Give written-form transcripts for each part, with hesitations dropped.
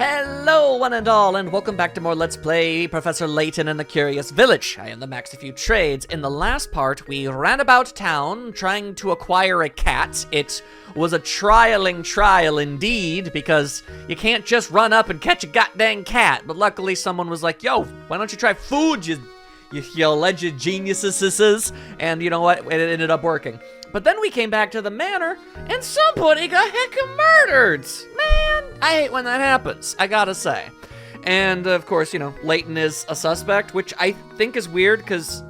Hello, one and all, and welcome back to more Let's Play Professor Layton and the Curious Village. I am the Max a Few Trades. In the last part, we ran about town trying to acquire a cat. It was a trial indeed, because you can't just run up and catch a goddamn cat. But luckily someone was like, yo, why don't you try food, you alleged geniuses? And you know what? It ended up working. But then we came back to the manor, and somebody got hecka murdered. Man, I hate when that happens, I gotta say. And, of course, you know, Layton is a suspect, which I think is weird, because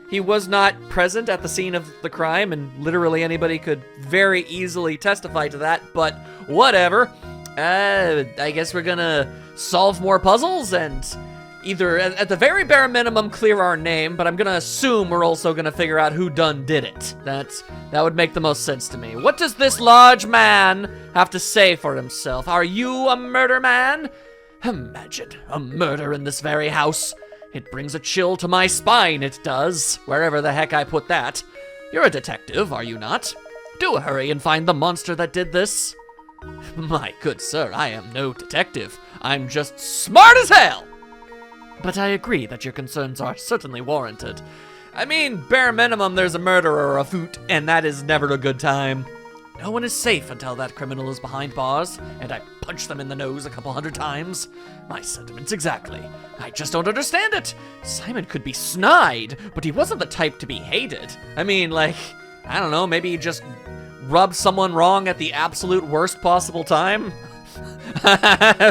he was not present at the scene of the crime, and literally anybody could very easily testify to that, but whatever. I guess we're gonna solve more puzzles, and either, at the very bare minimum, clear our name, but I'm gonna assume we're also gonna figure out who done did it. That would make the most sense to me. What does this large man have to say for himself? Are you a murder man? Imagine a murder in this very house. It brings a chill to my spine, it does, wherever the heck I put that. You're a detective, are you not? Do hurry and find the monster that did this. My good sir, I am no detective. I'm just smart as hell. But I agree that your concerns are certainly warranted. I mean, bare minimum, there's a murderer afoot, and that is never a good time. No one is safe until that criminal is behind bars, and I punch them in the nose a couple hundred times. My sentiments exactly. I just don't understand it. Simon could be snide, but he wasn't the type to be hated. I mean, like, I don't know, maybe he just rubbed someone wrong at the absolute worst possible time?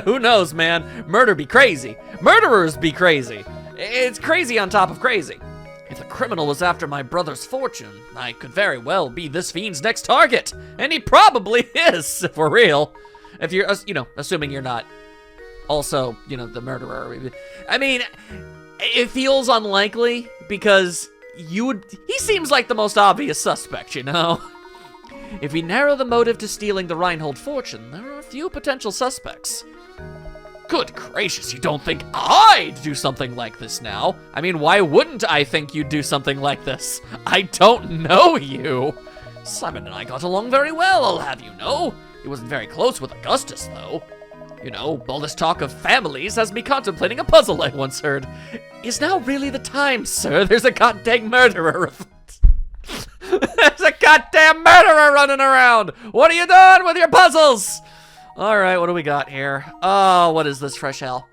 Who knows, man? Murder be crazy. Murderers be crazy. It's crazy on top of crazy. If the criminal was after my brother's fortune, I could very well be this fiend's next target. And he probably is, for real. If you're, assuming you're not also, the murderer. I mean, it feels unlikely because he seems like the most obvious suspect, If we narrow the motive to stealing the Reinhold fortune, there are a few potential suspects. Good gracious, you don't think I'd do something like this now? I mean, why wouldn't I think you'd do something like this? I don't know you. Simon and I got along very well, I'll have you know. He wasn't very close with Augustus, though. All this talk of families has me contemplating a puzzle I once heard. Is now really the time, sir? There's a goddamn murderer. There's a goddamn murderer running around! What are you doing with your puzzles? Alright, what do we got here? Oh, what is this fresh hell?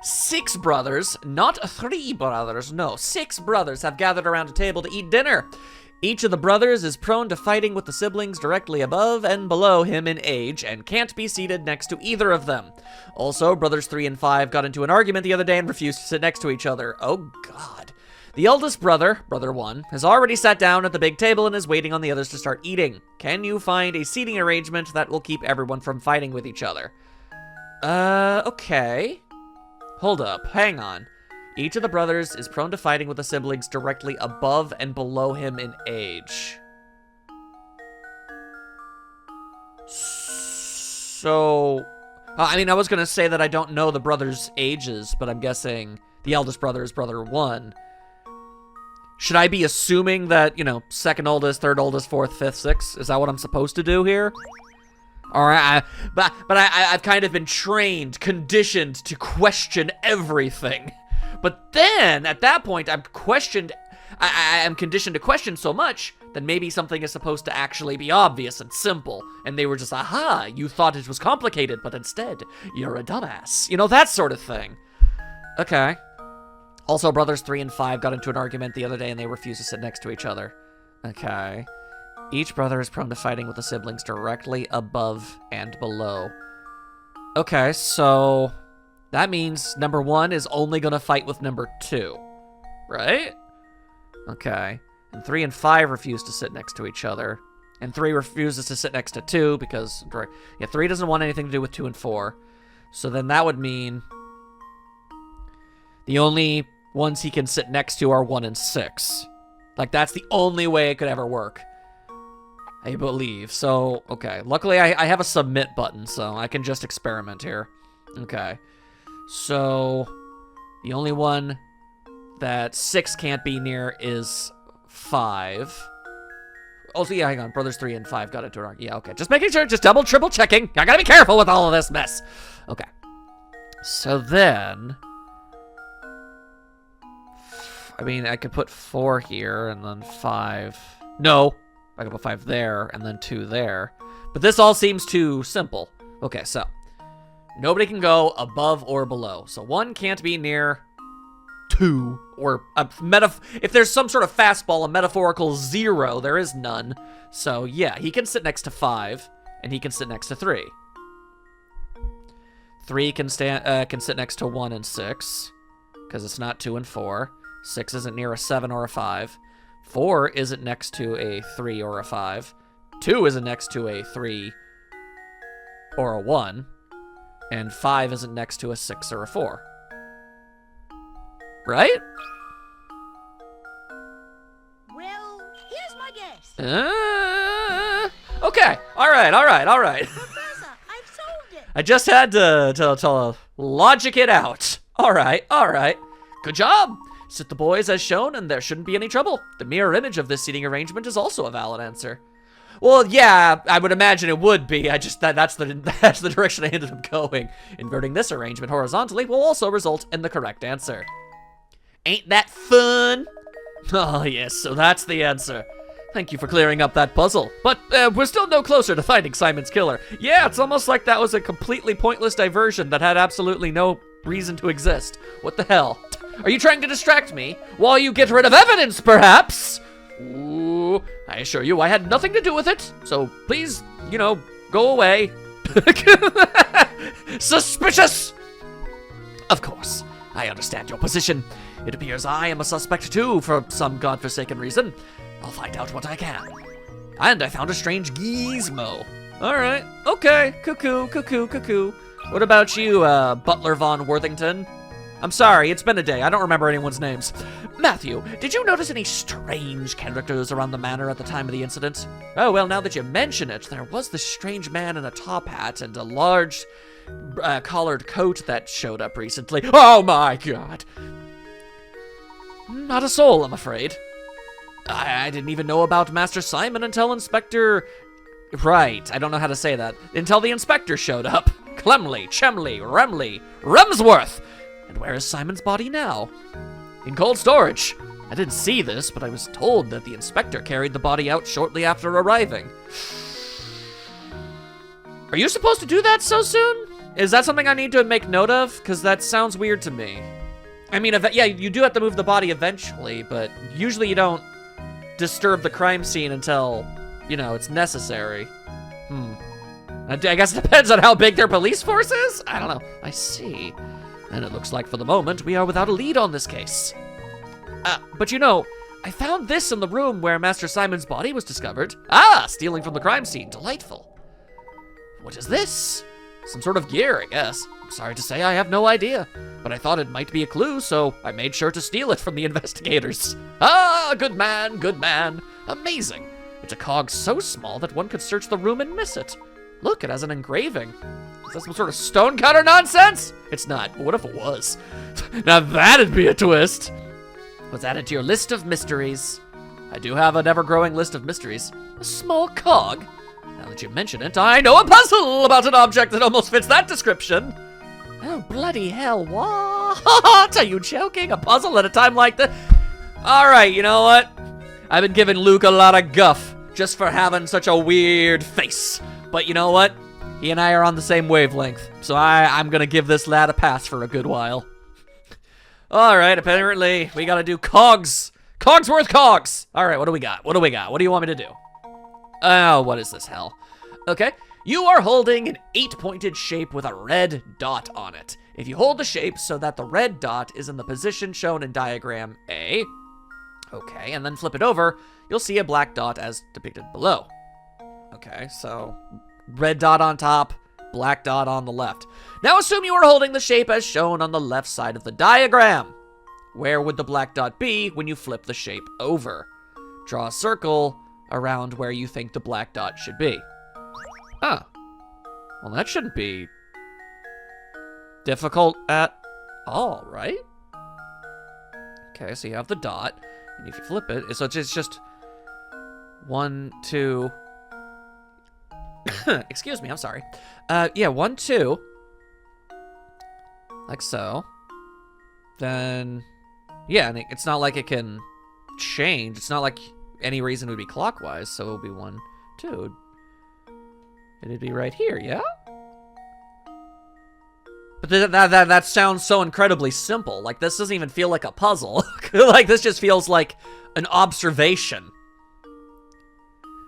6 brothers, not 3 brothers, no, 6 brothers have gathered around a table to eat dinner. Each of the brothers is prone to fighting with the siblings directly above and below him in age and can't be seated next to either of them. Also, brothers 3 and 5 got into an argument the other day and refused to sit next to each other. Oh, God. The eldest brother, brother 1, has already sat down at the big table and is waiting on the others to start eating. Can you find a seating arrangement that will keep everyone from fighting with each other? Okay. Hold up, hang on. Each of the brothers is prone to fighting with the siblings directly above and below him in age. So, I was gonna say that I don't know the brothers' ages, but I'm guessing the eldest brother is brother 1. Should I be assuming that, second oldest, third oldest, fourth, fifth, sixth? Is that what I'm supposed to do here? Alright, but I've kind of been trained, conditioned to question everything. But then, at that point, I'm conditioned to question so much that maybe something is supposed to actually be obvious and simple. And they were just, aha, you thought it was complicated, but instead, you're a dumbass. That sort of thing. Okay. Also, brothers 3 and 5 got into an argument the other day and they refused to sit next to each other. Okay. Each brother is prone to fighting with the siblings directly above and below. Okay, so that means number 1 is only gonna fight with number 2, right? Okay. And 3 and 5 refuse to sit next to each other. And 3 refuses to sit next to 2 because, 3 doesn't want anything to do with 2 and 4. So then that would mean the only ones he can sit next to are 1 and 6. Like, that's the only way it could ever work, I believe. So, okay. Luckily, I have a submit button, so I can just experiment here. Okay. So, the only one that 6 can't be near is 5. Also, yeah, hang on. Brothers 3 and 5 got into an argument. Yeah, okay. Just making sure. Just double, triple checking. I gotta be careful with all of this mess. Okay. So then... I mean, I could put 4 here, and then 5... No! I could put 5 there, and then 2 there. But this all seems too simple. Okay, so... Nobody can go above or below. So 1 can't be near 2, or if there's some sort of fastball, a metaphorical 0, there is none. So yeah, he can sit next to 5, and he can sit next to 3. 3 can sit next to 1 and 6, because it's not 2 and 4. 6 isn't near a 7 or a 5. 4 isn't next to a 3 or a 5. 2 isn't next to a 3 or a 1. And 5 isn't next to a 6 or a 4. Right? Well, here's my guess. Okay. All right. Professor, I've solved it. I just had to logic it out. All right. Good job. Sit the boys as shown, and there shouldn't be any trouble. The mirror image of this seating arrangement is also a valid answer. Well, yeah, I would imagine it would be. That's the direction I ended up going. Inverting this arrangement horizontally will also result in the correct answer. Ain't that fun? Oh, yes, so that's the answer. Thank you for clearing up that puzzle. But we're still no closer to finding Simon's killer. Yeah, it's almost like that was a completely pointless diversion that had absolutely no reason to exist. What the hell? Are you trying to distract me while you get rid of evidence, perhaps? Ooh, I assure you I had nothing to do with it, so please, go away. Suspicious! Of course, I understand your position. It appears I am a suspect too, for some godforsaken reason. I'll find out what I can. And I found a strange gizmo. Alright, okay, cuckoo. What about you, Butler Von Worthington? I'm sorry, it's been a day. I don't remember anyone's names. Matthew, did you notice any strange characters around the manor at the time of the incident? Oh, well, now that you mention it, there was this strange man in a top hat and a large collared coat that showed up recently. Oh my god! Not a soul, I'm afraid. I didn't even know about Master Simon until Inspector... Right, I don't know how to say that. Until the inspector showed up. Clemley, Chemley, Remley, Remsworth! And where is Simon's body now? In cold storage. I didn't see this, but I was told that the inspector carried the body out shortly after arriving. Are you supposed to do that so soon? Is that something I need to make note of? Because that sounds weird to me. I mean, yeah, you do have to move the body eventually, but usually you don't disturb the crime scene until, it's necessary. I guess it depends on how big their police force is? I don't know. I see. And it looks like for the moment we are without a lead on this case. But I found this in the room where Master Simon's body was discovered. Ah, stealing from the crime scene. Delightful. What is this? Some sort of gear, I guess. I'm sorry to say I have no idea, but I thought it might be a clue, so I made sure to steal it from the investigators. Ah, good man. Amazing. It's a cog so small that one could search the room and miss it. Look, it has an engraving. Is that some sort of stonecutter nonsense? It's not, but what if it was? Now that'd be a twist. Was added to your list of mysteries. I do have an ever-growing list of mysteries. A small cog? Now that you mention it, I know a puzzle about an object that almost fits that description. Oh, bloody hell, what? Are you joking? A puzzle at a time like this? Alright, you know what? I've been giving Luke a lot of guff just for having such a weird face. But you know what? He and I are on the same wavelength, so I'm gonna give this lad a pass for a good while. Alright, apparently we gotta do cogs. Cogsworth cogs! Alright, what do we got? What do you want me to do? Oh, what is this hell? Okay, you are holding an 8-pointed shape with a red dot on it. If you hold the shape so that the red dot is in the position shown in diagram A, okay, and then flip it over, you'll see a black dot as depicted below. Okay, so red dot on top, black dot on the left. Now assume you are holding the shape as shown on the left side of the diagram. Where would the black dot be when you flip the shape over? Draw a circle around where you think the black dot should be. Ah, well that shouldn't be difficult at all, right? Okay, so you have the dot, and if you flip it, so it's just 1, 2... Excuse me, I'm sorry. Yeah, 1, 2. like so. Then, yeah, and it's not like it can change. It's not like any reason it would be clockwise, so it would be 1, 2. It'd be right here, yeah? But that sounds so incredibly simple. Like, this doesn't even feel like a puzzle. Like, this just feels like an observation.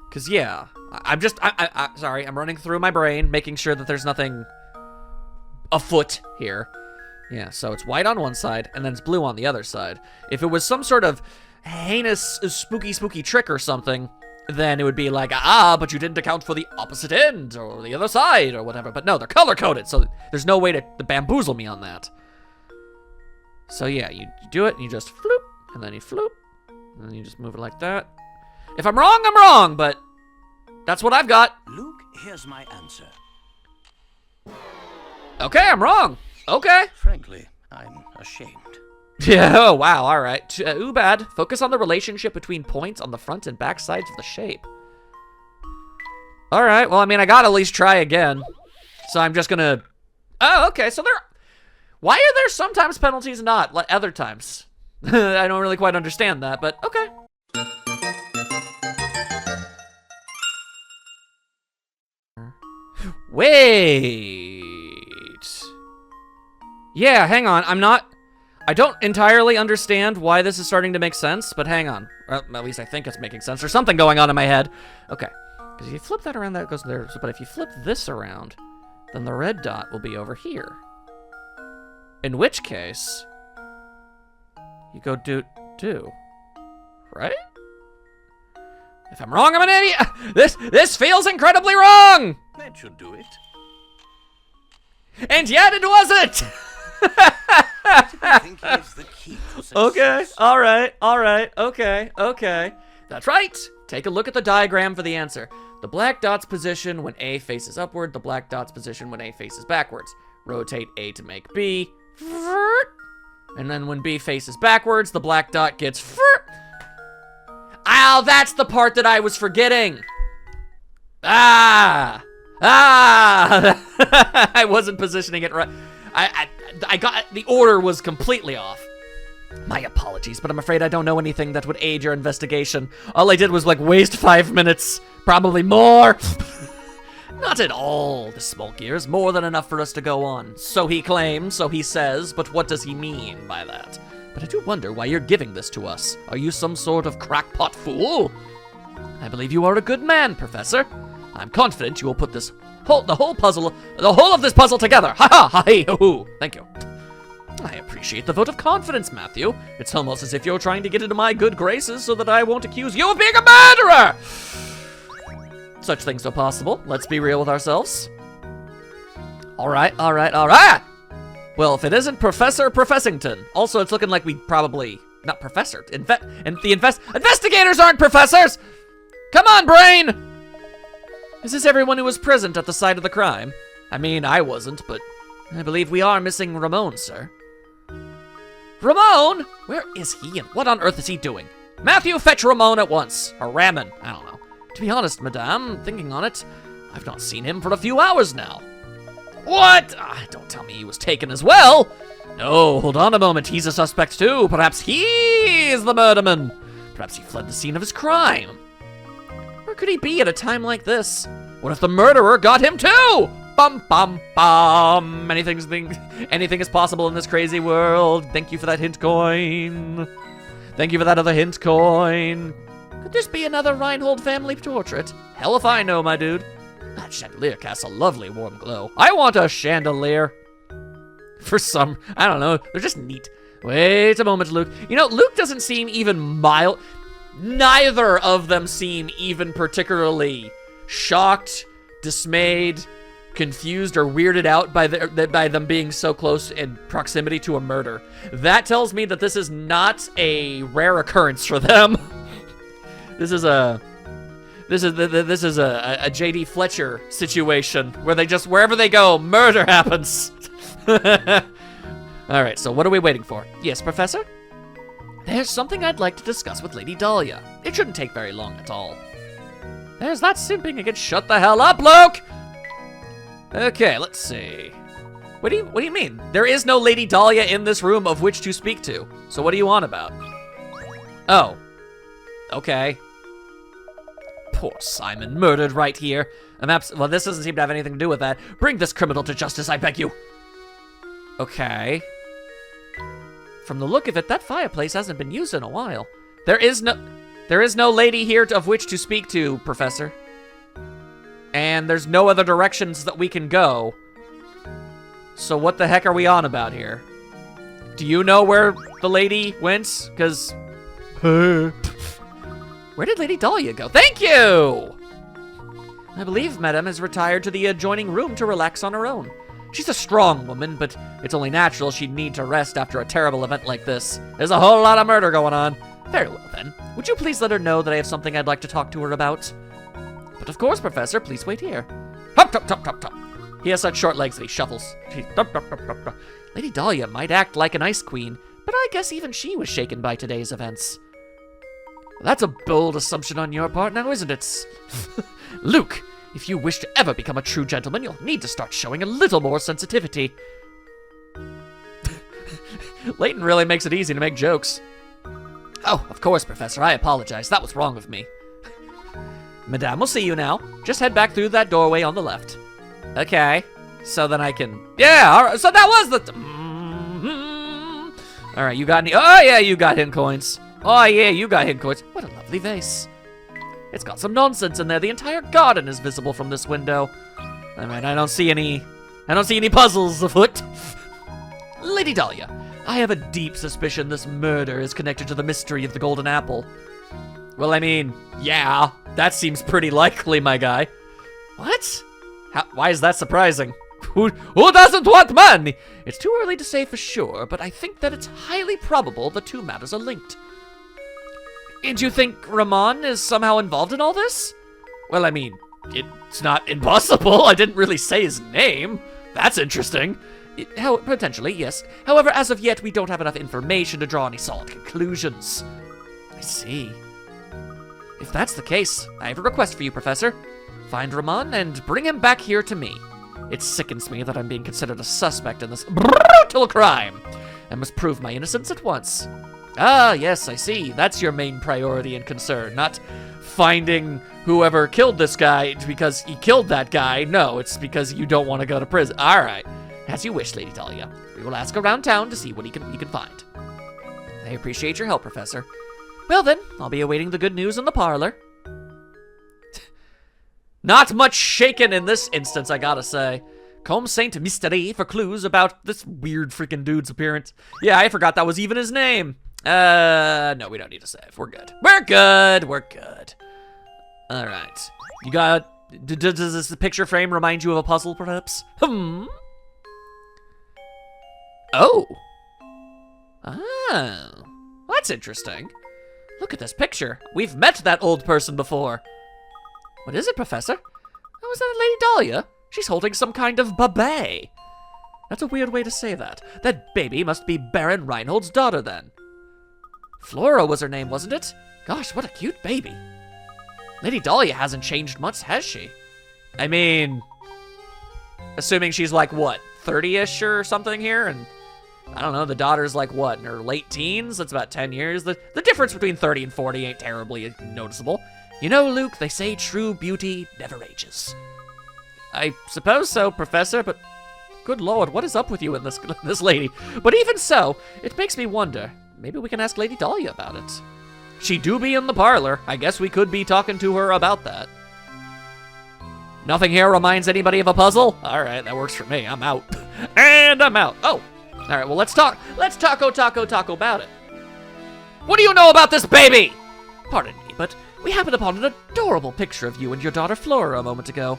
Because, yeah, sorry, I'm running through my brain, making sure that there's nothing afoot here. Yeah, so it's white on one side, and then it's blue on the other side. If it was some sort of heinous, spooky trick or something, then it would be like, but you didn't account for the opposite end, or the other side, or whatever. But no, they're color-coded, so there's no way to bamboozle me on that. So yeah, you do it, and you just floop, and then you floop, and then you just move it like that. If I'm wrong, I'm wrong, but that's what I've got. Luke, here's my answer. Okay, I'm wrong. Okay. Frankly, I'm ashamed. Yeah, oh, wow, all right. Ooh, bad. Focus on the relationship between points on the front and back sides of the shape. All right, well, I mean, I gotta at least try again. So I'm just gonna... Oh, okay, so why are there sometimes penalties and not, like other times? I don't really quite understand that, but okay. Wait. Yeah, hang on, I don't entirely understand why this is starting to make sense, but hang on. Well, at least I think it's making sense. There's something going on in my head. Okay, because if you flip that around, that goes there. But if you flip this around, then the red dot will be over here. In which case, you go do. Right? If I'm wrong, I'm an idiot. This feels incredibly wrong. That should do it. And yet it wasn't. I think here's the key to success. Okay, alright, okay. That's right! Take a look at the diagram for the answer. The black dot's position when A faces upward, the black dot's position when A faces backwards. Rotate A to make B. And then when B faces backwards, the black dot gets... Ow, that's the part that I was forgetting! I wasn't positioning it right. I got, the order was completely off. My apologies, but I'm afraid I don't know anything that would aid your investigation. All I did was, like, waste 5 minutes. Probably more. Not at all. The small gear is more than enough for us to go on. So he claims, so he says, but what does he mean by that? But I do wonder why you're giving this to us. Are you some sort of crackpot fool? I believe you are a good man, Professor. I'm confident you will put the whole of this puzzle together. Ha-ha-ha-hee-hoo. Thank you. I appreciate the vote of confidence, Matthew. It's almost as if you're trying to get into my good graces so that I won't accuse you of being a murderer! Such things are possible. Let's be real with ourselves. All right. Well, if it isn't Professor Professington. Also, it's looking like we probably... Not Professor. Investigators aren't professors! Come on, brain! Is this everyone who was present at the site of the crime? I mean, I wasn't, but I believe we are missing Ramon, sir. Ramon? Where is he and what on earth is he doing? Matthew, fetch Ramon at once. Or Ramen, I don't know. To be honest, madame, thinking on it, I've not seen him for a few hours now. What? Don't tell me he was taken as well. No, hold on a moment, he's a suspect too. Perhaps he's the murderman. Perhaps he fled the scene of his crime. Where could he be at a time like this? What if the murderer got him too? Bum, bum, bum. Anything is possible in this crazy world. Thank you for that hint coin. Thank you for that other hint coin. Could this be another Reinhold family portrait? Hell if I know, my dude. That chandelier casts a lovely warm glow. I want a chandelier. For some, I don't know, they're just neat. Wait a moment, Luke. You know, Luke doesn't seem even mild. Neither of them seem even particularly shocked, dismayed, confused, or weirded out by them being so close in proximity to a murder. That tells me that this is not a rare occurrence for them. This is a J.D. Fletcher situation where they just, wherever they go, murder happens. All right, so what are we waiting for? Yes, Professor? There's something I'd like to discuss with Lady Dahlia. It shouldn't take very long at all. There's that simping again. Shut the hell up, Luke! Okay, let's see. What do you mean? There is no Lady Dahlia in this room of which to speak to. So what do you want about? Oh. Okay. Poor Simon, murdered right here. Well, this doesn't seem to have anything to do with that. Bring this criminal to justice, I beg you. Okay. From the look of it, that fireplace hasn't been used in a while. There is no lady here of which to speak to, Professor. And there's no other directions that we can go. So what the heck are we on about here? Do you know where the lady went? Because... Where did Lady Dahlia go? Thank you! I believe Madame has retired to the adjoining room to relax on her own. She's a strong woman, but it's only natural she'd need to rest after a terrible event like this. There's a whole lot of murder going on. Very well, then. Would you please let her know that I have something I'd like to talk to her about? But of course, Professor. Please wait here. Hop, top, top, top, top. He has such short legs that he shuffles. Lady Dahlia might act like an ice queen, but I guess even she was shaken by today's events. Well, that's a bold assumption on your part now, isn't it? Luke, if you wish to ever become a true gentleman, you'll need to start showing a little more sensitivity. Layton really makes it easy to make jokes. Oh, of course, Professor. I apologize. That was wrong of me. Madame will see you now. Just head back through that doorway on the left. Okay. So then I can... Yeah, all right. So that was the... All right, you got any... Oh, yeah, you got hint coins. Oh, yeah, you got hint coins. What a lovely vase. It's got some nonsense in there. The entire garden is visible from this window. I mean, I don't see any puzzles afoot. Lady Dahlia, I have a deep suspicion this murder is connected to the mystery of the golden apple. Well, I mean, yeah, that seems pretty likely, my guy. What? Why is that surprising? Who doesn't want money? It's too early to say for sure, but I think that it's highly probable the two matters are linked. And you think Ramon is somehow involved in all this? Well, I mean, it's not impossible. I didn't really say his name. That's interesting. Potentially, yes. However, as of yet, we don't have enough information to draw any solid conclusions. I see. If that's the case, I have a request for you, Professor. Find Ramon and bring him back here to me. It sickens me that I'm being considered a suspect in this brutal crime. I must prove my innocence at once. Ah, yes, I see. That's your main priority and concern, not finding whoever killed this guy because he killed that guy. No, it's because you don't want to go to prison. All right. As you wish, Lady Dahlia. We will ask around town to see what we can find. I appreciate your help, Professor. Well then, I'll be awaiting the good news in the parlor. Not much shaken in this instance, I gotta say. Combe Saint Mystery for clues about this weird freaking dude's appearance. Yeah, I forgot that was even his name. No, we don't need to save. We're good. We're good. We're good. All right. You got... Does this picture frame remind you of a puzzle, perhaps? Oh. Oh. That's interesting. Look at this picture. We've met that old person before. What is it, Professor? Oh, is that Lady Dahlia? She's holding some kind of babay. That's a weird way to say that. That baby must be Baron Reinhold's daughter, then. Flora was her name, wasn't it? Gosh, what a cute baby. Lady Dahlia hasn't changed much, has she? I mean, assuming she's like, what, 30-ish or something here? And I don't know, the daughter's like, what, in her late teens? That's about 10 years. The difference between 30 and 40 ain't terribly noticeable. You know, Luke, they say true beauty never ages. I suppose so, Professor, but good lord, what is up with you and this lady? But even so, it makes me wonder. Maybe we can ask Lady Dahlia about it. She do be in the parlor. I guess we could be talking to her about that. Nothing here reminds anybody of a puzzle? All right, that works for me. I'm out. And I'm out. Oh, all right, well, let's talk. Let's talk about it. What do you know about this baby? Pardon me, but we happened upon an adorable picture of you and your daughter Flora a moment ago.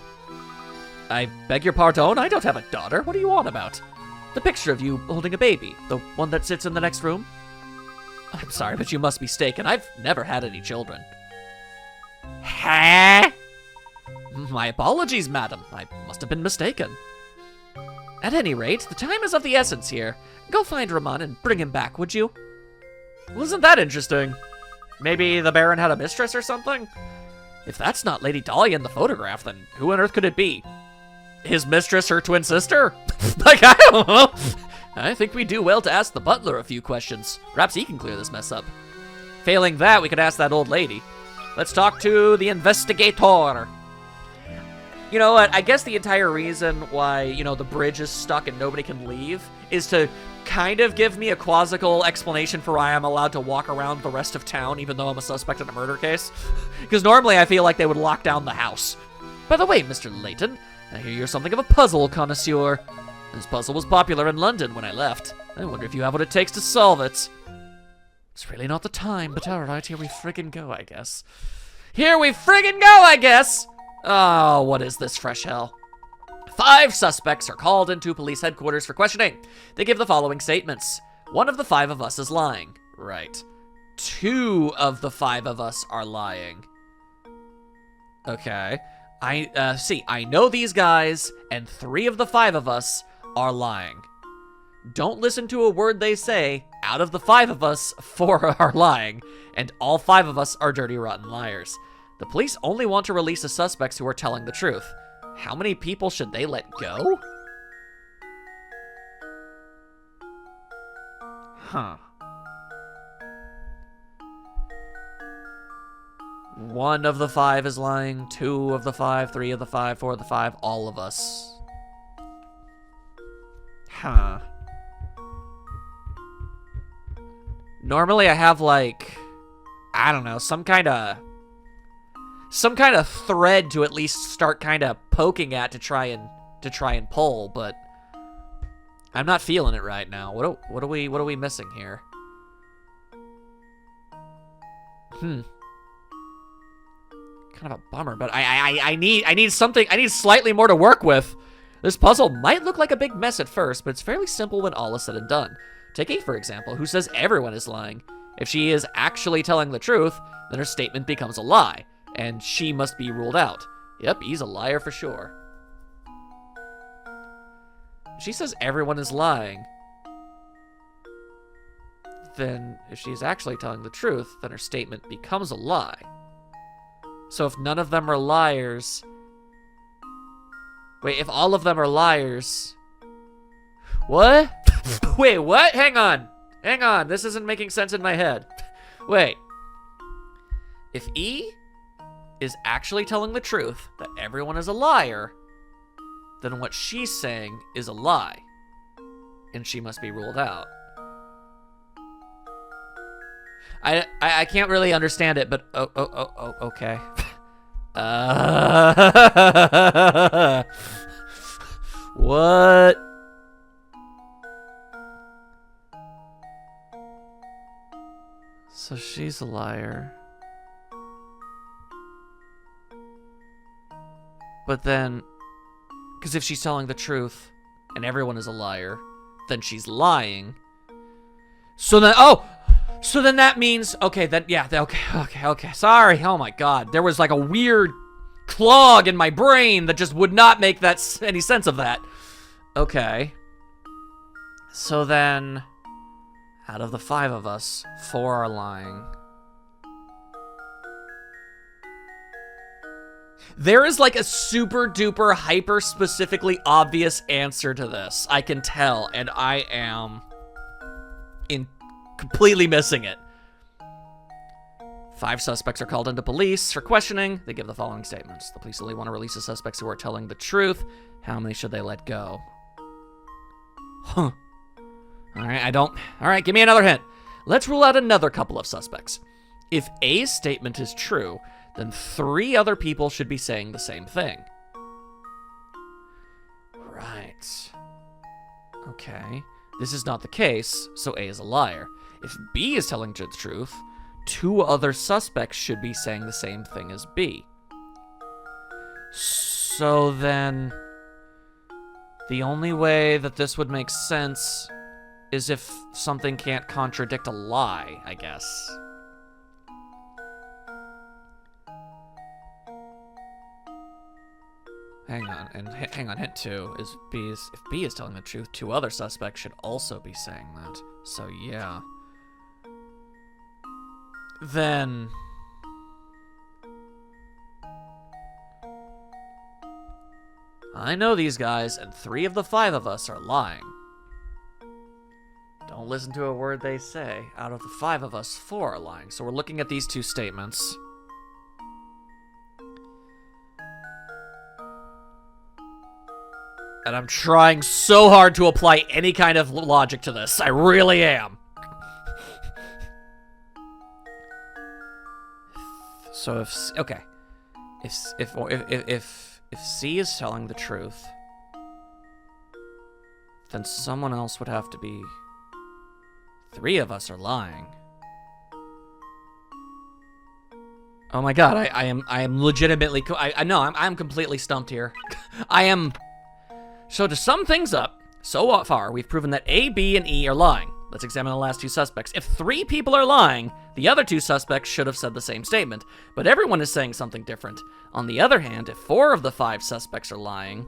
I beg your pardon, I don't have a daughter. What are you on about? The picture of you holding a baby, the one that sits in the next room? I'm sorry, but you must be mistaken. I've never had any children. Huh? My apologies, madam. I must have been mistaken. At any rate, the time is of the essence here. Go find Ramon and bring him back, would you? Well, isn't that interesting? Maybe the Baron had a mistress or something? If that's not Lady Dahlia in the photograph, then who on earth could it be? his mistress her twin sister? Like, I don't know. I think we do well to ask the butler a few questions. Perhaps he can clear this mess up. Failing that, we could ask that old lady. Let's talk to the investigator. You know what? I guess the entire reason why, you know, the bridge is stuck and nobody can leave is to kind of give me a quasical explanation for why I'm allowed to walk around the rest of town even though I'm a suspect in a murder case. Because normally I feel like they would lock down the house. By the way, Mr. Layton, I hear you're something of a puzzle connoisseur. This puzzle was popular in London when I left. I wonder if you have what it takes to solve it. It's really not the time, but alright, here we friggin' go, I guess. Here we friggin' go, I guess! Oh, what is this fresh hell? 5 suspects are called into police headquarters for questioning. They give the following statements. 1 of the 5 of us is lying. Right. 2 of the 5 of us are lying. Okay. I know these guys, and 3 of the 5 of us are lying. Don't listen to a word they say. Out of the 5 of us, 4 are lying, and all 5 of us are dirty, rotten liars. The police only want to release the suspects who are telling the truth. How many people should they let go? Huh. 1 of the 5 is lying, 2 of the 5, 3 of the 5, 4 of the 5, all of us. Huh. Normally I have like, I don't know, some kind of thread to at least start kind of poking at to try and pull, but I'm not feeling it right now. What are we missing here? Kind of a bummer, but I need something. I need slightly more to work with. This puzzle might look like a big mess at first, but it's fairly simple when all is said and done. Take E, for example, who says everyone is lying. If she is actually telling the truth, then her statement becomes a lie, and she must be ruled out. Yep, E's a liar for sure. She says everyone is lying. Then, if she's actually telling the truth, then her statement becomes a lie. So if none of them are liars... Wait, if all of them are liars... What? Wait, what? Hang on. Hang on. This isn't making sense in my head. Wait. If E is actually telling the truth that everyone is a liar, then what she's saying is a lie, and she must be ruled out. I can't really understand it, but okay. What? So she's a liar. But then, because if she's telling the truth and everyone is a liar, then she's lying. So then, so then that means, okay, then, yeah, okay. Sorry, oh my God. There was like a weird clog in my brain that just would not make any sense of that. Okay. So then, out of the 5 of us, 4 are lying. There is like a super duper hyper specifically obvious answer to this. I can tell, and I am completely missing it. 5 suspects are called into police for questioning. They give the following statements. The police only want to release the suspects who are telling the truth. How many should they let go? Huh. Alright, give me another hint. Let's rule out another couple of suspects. If A's statement is true, then 3 other people should be saying the same thing. Right. Okay. This is not the case, so A is a liar. If B is telling the truth, 2 other suspects should be saying the same thing as B. So then, the only way that this would make sense is if something can't contradict a lie, I guess. Hang on, hint 2 is if B is telling the truth, 2 other suspects should also be saying that. So yeah. Then... I know these guys, and 3 of the 5 of us are lying. Don't listen to a word they say. Out of the 5 of us, 4 are lying. So we're looking at these 2 statements. And I'm trying so hard to apply any kind of logic to this. I really am. So if C is telling the truth, then someone else would have to be. 3 of us are lying. Oh my god, I am legitimately. I know I'm completely stumped here. I am. So to sum things up, so far we've proven that A, B, and E are lying. Let's examine the last 2 suspects. If 3 people are lying, the other 2 suspects should have said the same statement, but everyone is saying something different. On the other hand, if 4 of the 5 suspects are lying,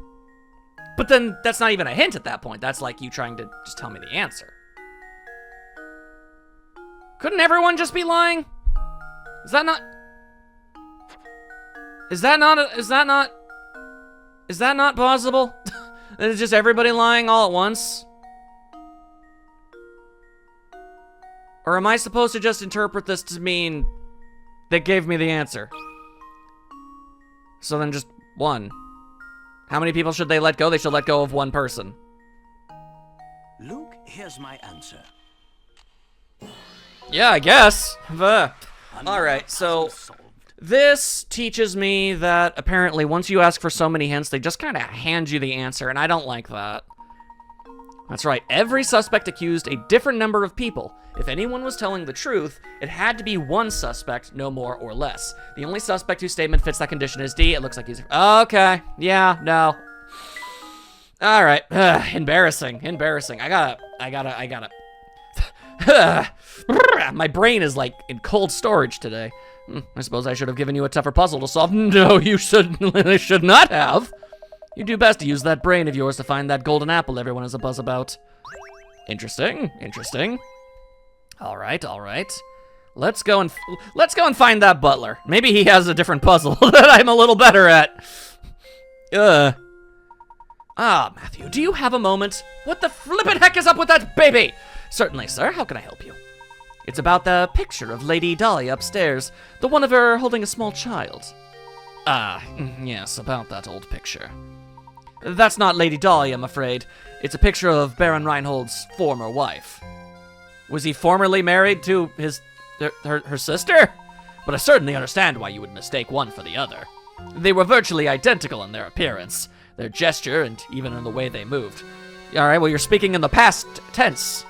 but then that's not even a hint at that point. That's like you trying to just tell me the answer. Couldn't everyone just be lying? Is that not possible? Is just everybody lying all at once? Or am I supposed to just interpret this to mean they gave me the answer? So then just 1. How many people should they let go? They should let go of 1 person. Luke, here's my answer. Yeah, I guess. Alright, so this teaches me that apparently once you ask for so many hints, they just kind of hand you the answer, and I don't like that. That's right, every suspect accused a different number of people. If anyone was telling the truth, it had to be 1 suspect, no more or less. The only suspect whose statement fits that condition is D. It looks like he's... Okay, yeah, no. Alright, embarrassing. I gotta... My brain is like in cold storage today. I suppose I should have given you a tougher puzzle to solve. No, you should not have. You do best to use that brain of yours to find that golden apple everyone has a buzz about. Interesting. All right. Let's go and find that butler. Maybe he has a different puzzle that I'm a little better at. Matthew, do you have a moment? What the flippin' heck is up with that baby? Certainly, sir. How can I help you? It's about the picture of Lady Dahlia upstairs, the one of her holding a small child. Yes, about that old picture. That's not Lady Dahlia, I'm afraid. It's a picture of Baron Reinhold's former wife. Was he formerly married to her sister? But I certainly understand why you would mistake one for the other. They were virtually identical in their appearance, their gesture, and even in the way they moved. Alright, well, you're speaking in the past tense.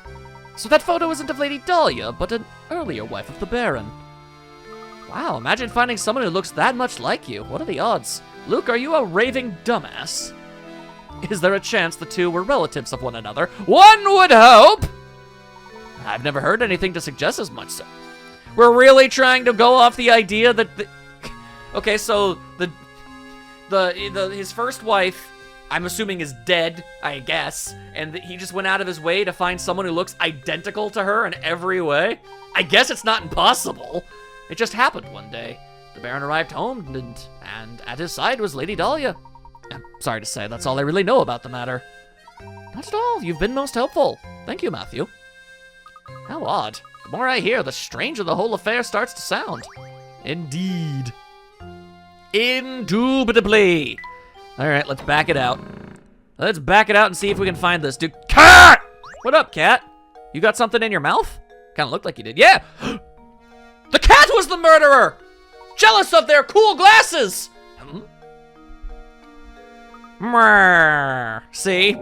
So that photo isn't of Lady Dahlia, but an earlier wife of the Baron. Wow, imagine finding someone who looks that much like you. What are the odds? Luke, are you a raving dumbass? Is there a chance the 2 were relatives of one another? One would hope! I've never heard anything to suggest as much, sir. We're really trying to go off the idea that okay, so his first wife, I'm assuming, is dead, I guess, and he just went out of his way to find someone who looks identical to her in every way. I guess it's not impossible. It just happened one day. The Baron arrived home, and at his side was Lady Dahlia. I'm sorry to say, that's all I really know about the matter. Not at all. You've been most helpful. Thank you, Matthew. How odd. The more I hear, the stranger the whole affair starts to sound. Indeed. Indubitably. All right, let's back it out. Let's back it out and see if we can find this dude. Cat! What up, cat? You got something in your mouth? Kind of looked like you did. Yeah! The cat was the murderer! Jealous of their cool glasses! See?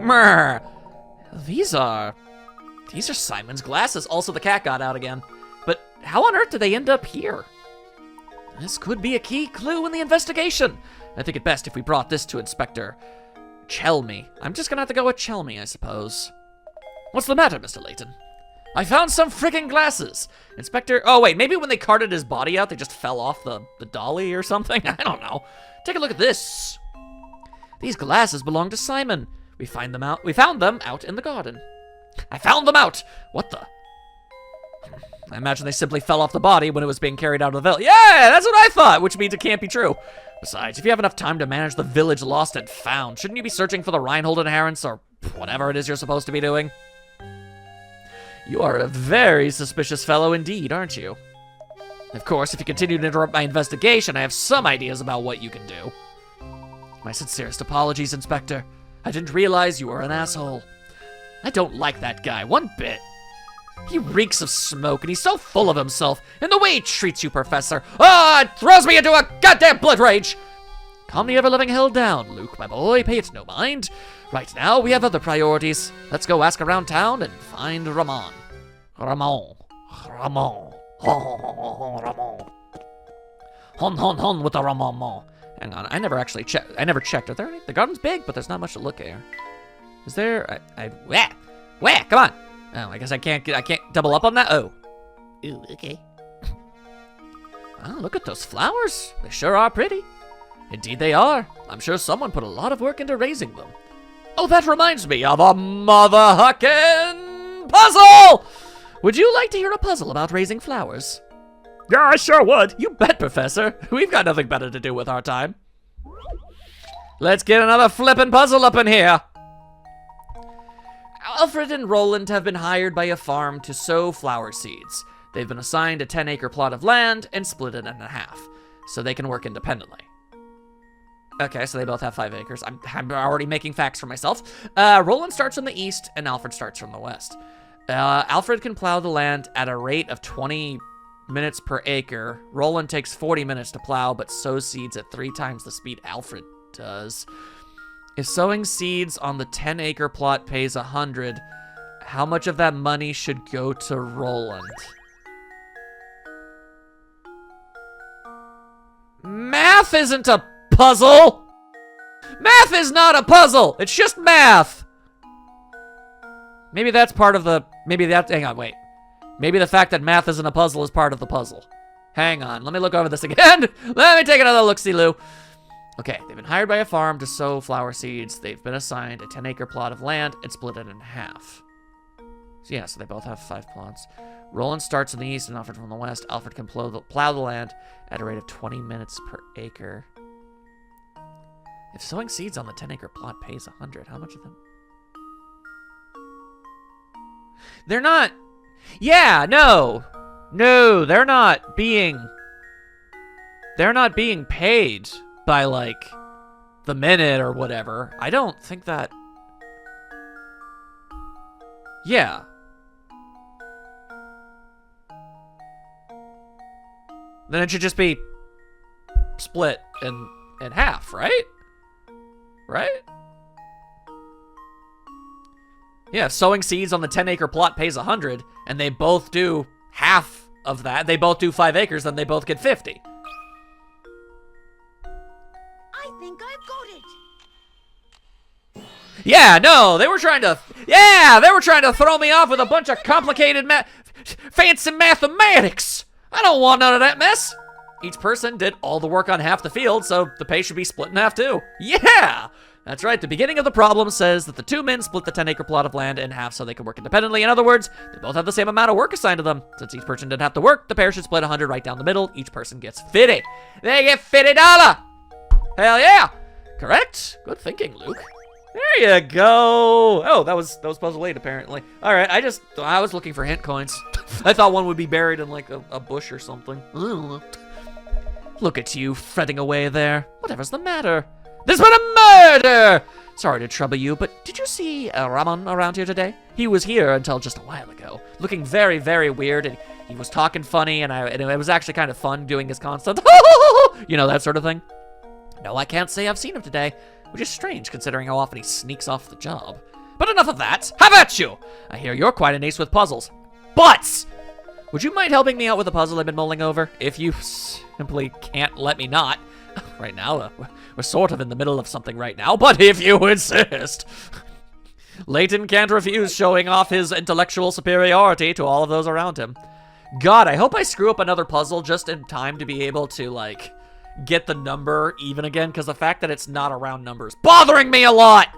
These are Simon's glasses. Also, the cat got out again. But how on earth did they end up here? This could be a key clue in the investigation. I think it best if we brought this to Inspector Chelmy. I'm just gonna have to go with Chelmy, I suppose. What's the matter, Mr. Layton? I found some friggin' glasses. Inspector... Oh, wait, maybe when they carted his body out, they just fell off the dolly or something? I don't know. Take a look at this. These glasses belong to Simon. We found them out in the garden. I found them out! What the... I imagine they simply fell off the body when it was being carried out of the village. Yeah, that's what I thought, which means it can't be true. Besides, if you have enough time to manage the village lost and found, shouldn't you be searching for the Reinhold inheritance or whatever it is you're supposed to be doing? You are a very suspicious fellow indeed, aren't you? Of course, if you continue to interrupt my investigation, I have some ideas about what you can do. My sincerest apologies, Inspector. I didn't realize you were an asshole. I don't like that guy one bit. He reeks of smoke, and he's so full of himself, and the way he treats you, Professor, it throws me into a goddamn blood rage! Calm the ever-loving hell down, Luke, my boy, pay it no mind. Right now, we have other priorities. Let's go ask around town and find Ramon. Ramon. Hon with the Ramon. Hang on, I never actually checked. I never checked. Are there any? The garden's big, but there's not much to look at here. Is there? Where? Come on. Oh, I guess I can't double up on that. Oh. Ooh, okay. Oh, look at those flowers. They sure are pretty. Indeed they are. I'm sure someone put a lot of work into raising them. Oh, that reminds me of a mother-huckin' puzzle! Would you like to hear a puzzle about raising flowers? Yeah, I sure would. You bet, Professor. We've got nothing better to do with our time. Let's get another flippin' puzzle up in here. Alfred and Roland have been hired by a farm to sow flower seeds. They've been assigned a 10-acre plot of land and split it in half, so they can work independently. Okay, so they both have 5 acres. I'm already making facts for myself. Roland starts from the east, and Alfred starts from the west. Alfred can plow the land at a rate of 20 minutes per acre. Roland takes 40 minutes to plow, but sows seeds at 3 times the speed Alfred does. If sowing seeds on the 10-acre plot pays 100, how much of that money should go to Roland? Math isn't a puzzle! Math is not a puzzle! It's just math! Maybe that's part of the... hang on, wait. Maybe the fact that math isn't a puzzle is part of the puzzle. Hang on, let me look over this again. Let me take another look-see-loo. Okay, they've been hired by a farm to sow flower seeds. They've been assigned a 10-acre plot of land and split it in half. So yeah, so they both have 5 plots. Roland starts in the east and Alfred from the west. Alfred can plow the land at a rate of 20 minutes per acre. If sowing seeds on the 10-acre plot pays 100, how much of them? They're not... Yeah, no. No, they're not being paid by, like, the minute or whatever. I don't think that... Yeah. Then it should just be split in half, right? Right? Yeah, if sowing seeds on the 10-acre plot pays 100, and they both do half of that, they both do 5 acres, then they both get 50. I think I've got it. Yeah, no, they were trying to throw me off with a bunch of complicated fancy mathematics. I don't want none of that mess. Each person did all the work on half the field, so the pay should be split in half too. Yeah! That's right, the beginning of the problem says that the 2 men split the 10-acre plot of land in half so they can work independently. In other words, they both have the same amount of work assigned to them. Since each person didn't have to work, the pair should split 100 right down the middle. Each person gets 50. They get $50! Hell yeah! Correct? Good thinking, Luke. There you go. Oh, that was puzzle 8, apparently. All right, I was looking for hint coins. I thought one would be buried in, like, a bush or something. Look at you, fretting away there. Whatever's the matter? There's been a murder! Sorry to trouble you, but did you see Ramon around here today? He was here until just a while ago, looking very, very weird, and he was talking funny, and it was actually kind of fun doing his constant, you know, that sort of thing. No, I can't say I've seen him today, which is strange considering how often he sneaks off the job. But enough of that. How about you? I hear you're quite an ace with puzzles. But would you mind helping me out with a puzzle I've been mulling over? If you simply can't let me not. Right now, we're sort of in the middle of something right now, but if you insist. Layton can't refuse showing off his intellectual superiority to all of those around him. God, I hope I screw up another puzzle just in time to be able to, like, get the number even again, because the fact that it's not a round number is bothering me a lot.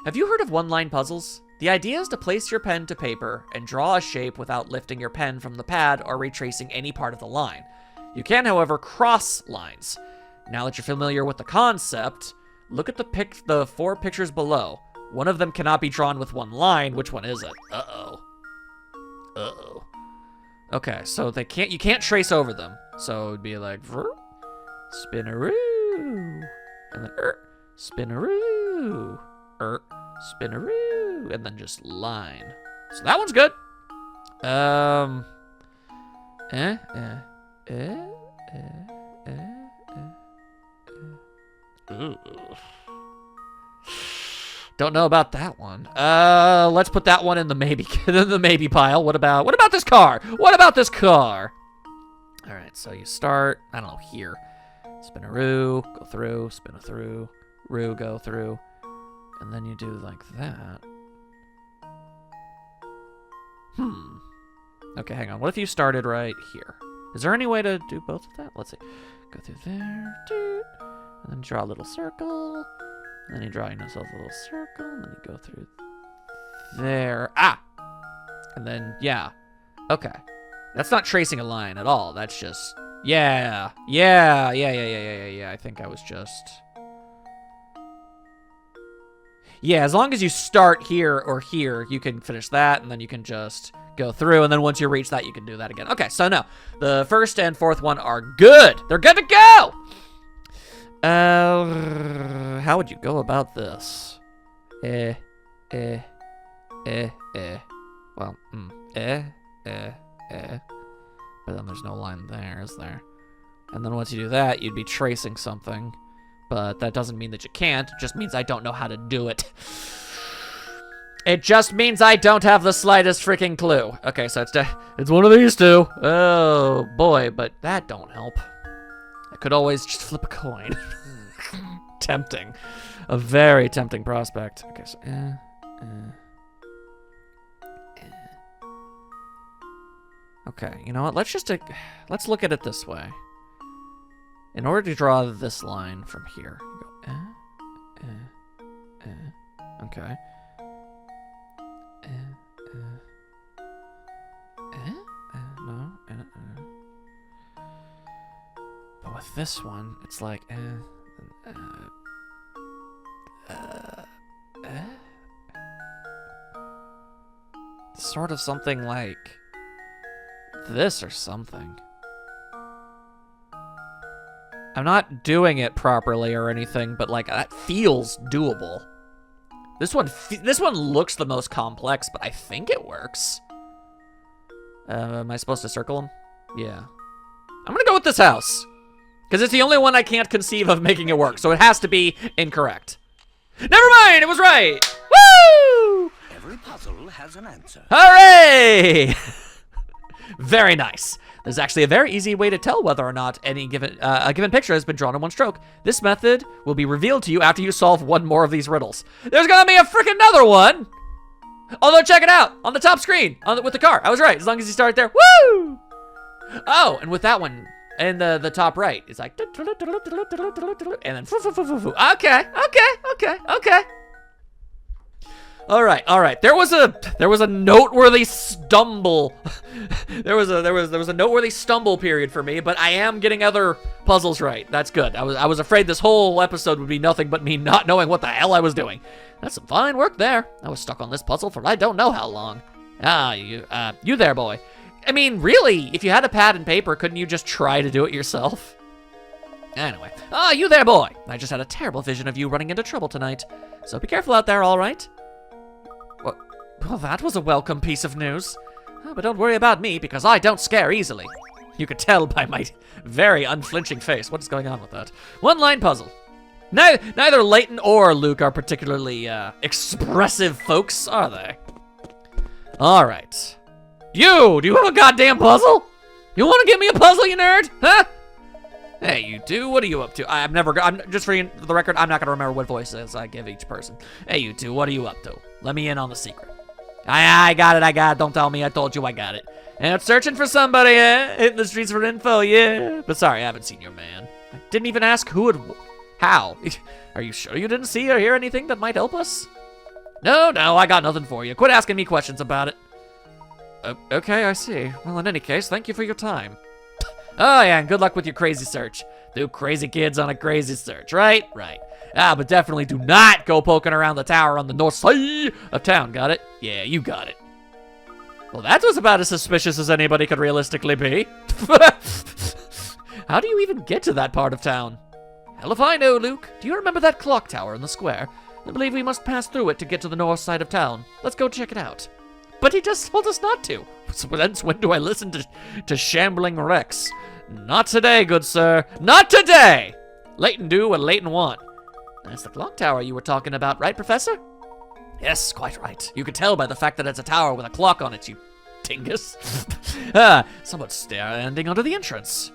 Have you heard of one-line puzzles? The idea is to place your pen to paper and draw a shape without lifting your pen from the pad or retracing any part of the line. You can, however, cross lines. Now that you're familiar with the concept, look at the 4 pictures below. One of them cannot be drawn with one line. Which one is it? Uh-oh. Uh-oh. Okay, so you can't trace over them. So it'd be like, spinaroo, and then spinaroo, spinaroo, and then just line. So that one's good. Ooh. Don't know about that one. Let's put that one in the maybe pile. What about this car? What about this car? All right, so you start, I don't know, here. Spin-a-roo, go through, spin-a-through, roo, go through. And then you do like that. Okay, hang on. What if you started right here? Is there any way to do both of that? Let's see. Go through there, and then draw a little circle. And then you draw yourself a little circle, and then you go through there. Ah! And then, yeah. Okay. That's not tracing a line at all. That's just, yeah. I think I was just... Yeah, as long as you start here or here, you can finish that, and then you can just go through, and then once you reach that, you can do that again. Okay, so no. The first and fourth one are good. They're good to go! How would you go about this? Well, but then there's no line there, is there? And then once you do that, you'd be tracing something. But that doesn't mean that you can't. It just means I don't know how to do it. It just means I don't have the slightest freaking clue. Okay, so it's one of these two. Oh, boy, but that don't help. I could always just flip a coin. Tempting. A very tempting prospect. Okay, so, Okay, you know what? Let's look at it this way. In order to draw this line from here, you go, okay. No, but with this one, it's like, sort of something like this or something. I'm not doing it properly or anything, but like that feels doable. This one looks the most complex, but I think it works. Am I supposed to circle them? Yeah. I'm gonna go with this house, because it's the only one I can't conceive of making it work, so it has to be incorrect. Never mind, it was right. Woo! Every puzzle has an answer. Hooray! Very nice. There's actually a very easy way to tell whether or not a given picture has been drawn in one stroke. This method will be revealed to you after you solve one more of these riddles. There's gonna be a freaking another one! Although, check it out! On the top screen, with the car. I was right, as long as you start there. Woo! Oh, and with that one, in the top right, it's like... And then... Okay. All right. There was a noteworthy stumble. there was a noteworthy stumble period for me, but I am getting other puzzles right. That's good. I was afraid this whole episode would be nothing but me not knowing what the hell I was doing. That's some fine work there. I was stuck on this puzzle for I don't know how long. Ah, you there, boy. I mean, really, if you had a pad and paper, couldn't you just try to do it yourself? Anyway. Ah, you there, boy. I just had a terrible vision of you running into trouble tonight. So be careful out there, all right? Well, that was a welcome piece of news. Oh, but don't worry about me, because I don't scare easily. You could tell by my very unflinching face. What is going on with that? One-line puzzle. Neither Layton or Luke are particularly expressive folks, are they? All right. Do you have a goddamn puzzle? You want to give me a puzzle, you nerd? Huh? Hey, you two, what are you up to? I'm just for the record, I'm not going to remember what voices I give each person. Hey, you two, what are you up to? Let me in on the secret. I got it. Don't tell me I told you I got it. And searching for somebody, hitting the streets for info, yeah. But sorry, I haven't seen your man. I didn't even ask how. Are you sure you didn't see or hear anything that might help us? No, I got nothing for you. Quit asking me questions about it. Okay, I see. Well, in any case, thank you for your time. Oh, yeah, and good luck with your crazy search. 2 crazy kids on a crazy search, right? Right. But definitely do not go poking around the tower on the north side of town, got it? Yeah, you got it. Well, that was about as suspicious as anybody could realistically be. How do you even get to that part of town? Hell if I know, Luke. Do you remember that clock tower in the square? I believe we must pass through it to get to the north side of town. Let's go check it out. But he just told us not to. So since when do I listen to shambling Rex? Not today, good sir. Not today! Layton do what Layton want. That's the clock tower you were talking about, right, Professor? Yes, quite right. You could tell by the fact that it's a tower with a clock on it, you dingus. Somewhat standing under the entrance.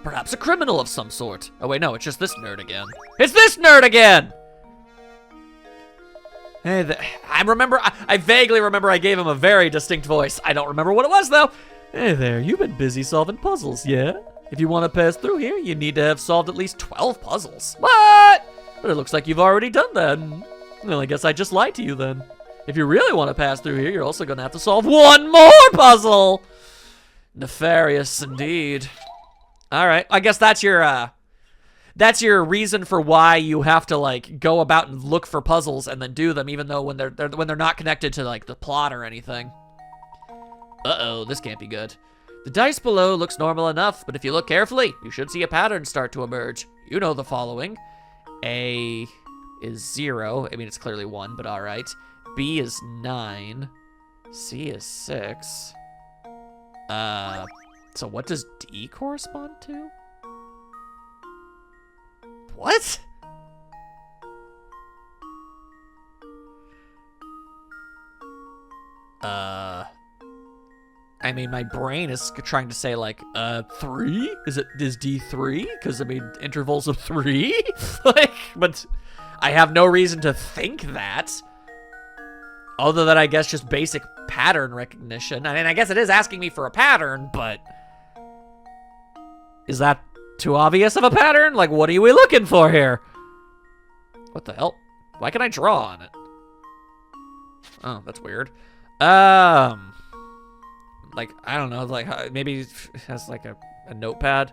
Perhaps a criminal of some sort. Oh wait, no, it's just this nerd again. It's this nerd again! Hey, I vaguely remember I gave him a very distinct voice. I don't remember what it was, though. Hey there, you've been busy solving puzzles, yeah? If you want to pass through here, you need to have solved at least 12 puzzles. What? But it looks like you've already done that. Well, I guess I just lied to you then. If you really want to pass through here, you're also going to have to solve 1 more puzzle. Nefarious indeed. All right, I guess that's your reason for why you have to like go about and look for puzzles and then do them, even though when they're not connected to like the plot or anything. Uh-oh, this can't be good. The dice below looks normal enough, but if you look carefully, you should see a pattern start to emerge. You know the following. A is 0. I mean, it's clearly 1, but all right. B is 9. C is 6. So what does D correspond to? What? I mean, my brain is trying to say like, 3? Is D 3? Because I mean, intervals of 3? Like, but I have no reason to think that. Other than, I guess, just basic pattern recognition. I mean, I guess it is asking me for a pattern, but is that too obvious of a pattern? Like, what are we looking for here? What the hell? Why can I draw on it? Oh, that's weird. Like, I don't know, like, maybe it has, like, a notepad.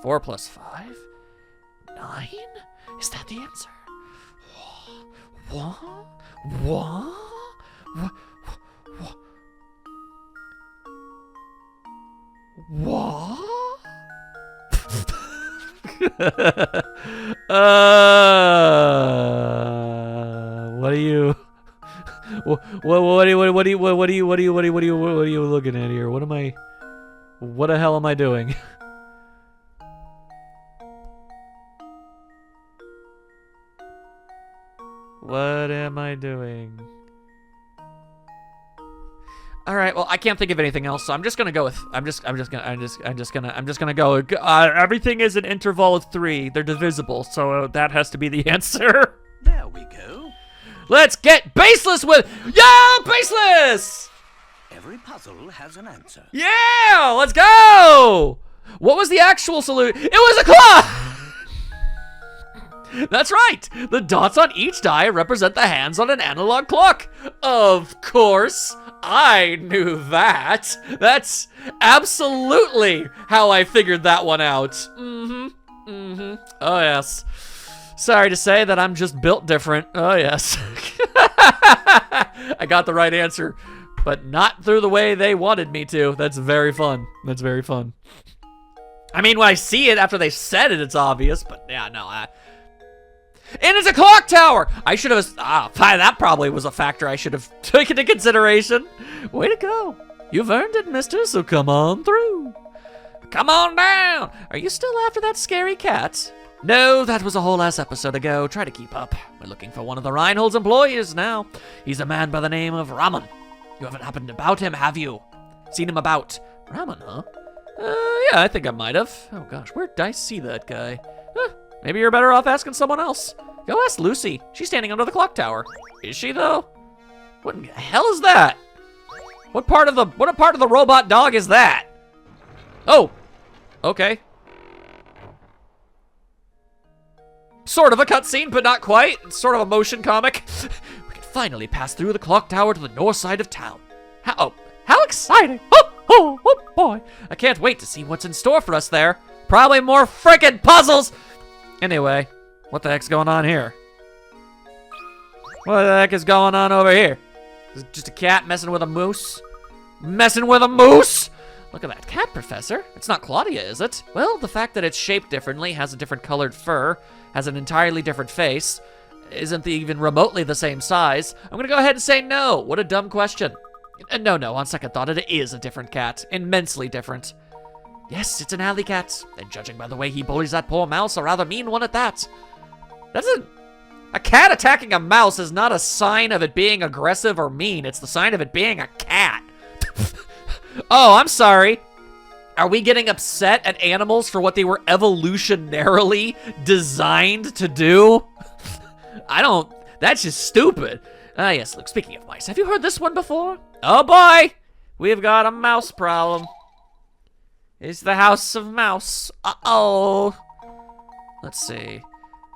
4 plus 5? 9? Is that the answer? What? What? What? What are you? What are you looking at here? What the hell am I doing? What am I doing? All right, well, I can't think of anything else, so I'm just gonna go with, I'm just gonna go, everything is an interval of 3. They're divisible, so that has to be the answer. There we go. Let's get baseless with, yeah, baseless! Every puzzle has an answer. Yeah, let's go! What was the actual solution? It was a clock! That's right! The dots on each die represent the hands on an analog clock. Of course, I knew that. That's absolutely how I figured that one out. Oh, yes. Sorry to say that I'm just built different. Oh, yes. I got the right answer, but not through the way they wanted me to. That's very fun. That's very fun. I mean, when I see it after they said it, it's obvious, but yeah, no, and it's a clock tower! I should have, that probably was a factor I should have taken into consideration. Way to go. You've earned it, mister, so come on through. Come on down. Are you still after that scary cat? No, that was a whole ass episode ago. Try to keep up. We're looking for one of the Reinhold's employees now. He's a man by the name of Raman. You haven't happened about him, have you? Seen him about? Raman, huh? Yeah, I think I might have. Oh gosh, where did I see that guy? Maybe you're better off asking someone else. Go ask Lucy. She's standing under the clock tower. Is she though? What in the hell is that? What part of the robot dog is that? Oh, okay. Sort of a cutscene, but not quite. It's sort of a motion comic. We can finally passed through the clock tower to the north side of town. How exciting! Oh boy. I can't wait to see what's in store for us there. Probably more frickin' puzzles! Anyway, what the heck's going on here? What the heck is going on over here? Is it just a cat messing with a moose? Messing with a moose? Look at that cat, Professor. It's not Claudia, is it? Well, the fact that it's shaped differently, has a different colored fur, has an entirely different face, isn't even remotely the same size, I'm gonna go ahead and say no. What a dumb question. No, on second thought, it is a different cat. Immensely different. Yes, it's an alley cat. And judging by the way he bullies that poor mouse, a rather mean one at that. A cat attacking a mouse is not a sign of it being aggressive or mean. It's the sign of it being a cat. Oh, I'm sorry. Are we getting upset at animals for what they were evolutionarily designed to do? That's just stupid. Ah, yes, look, speaking of mice, have you heard this one before? Oh boy, we've got a mouse problem. It's the House of Mouse. Uh-oh. Let's see.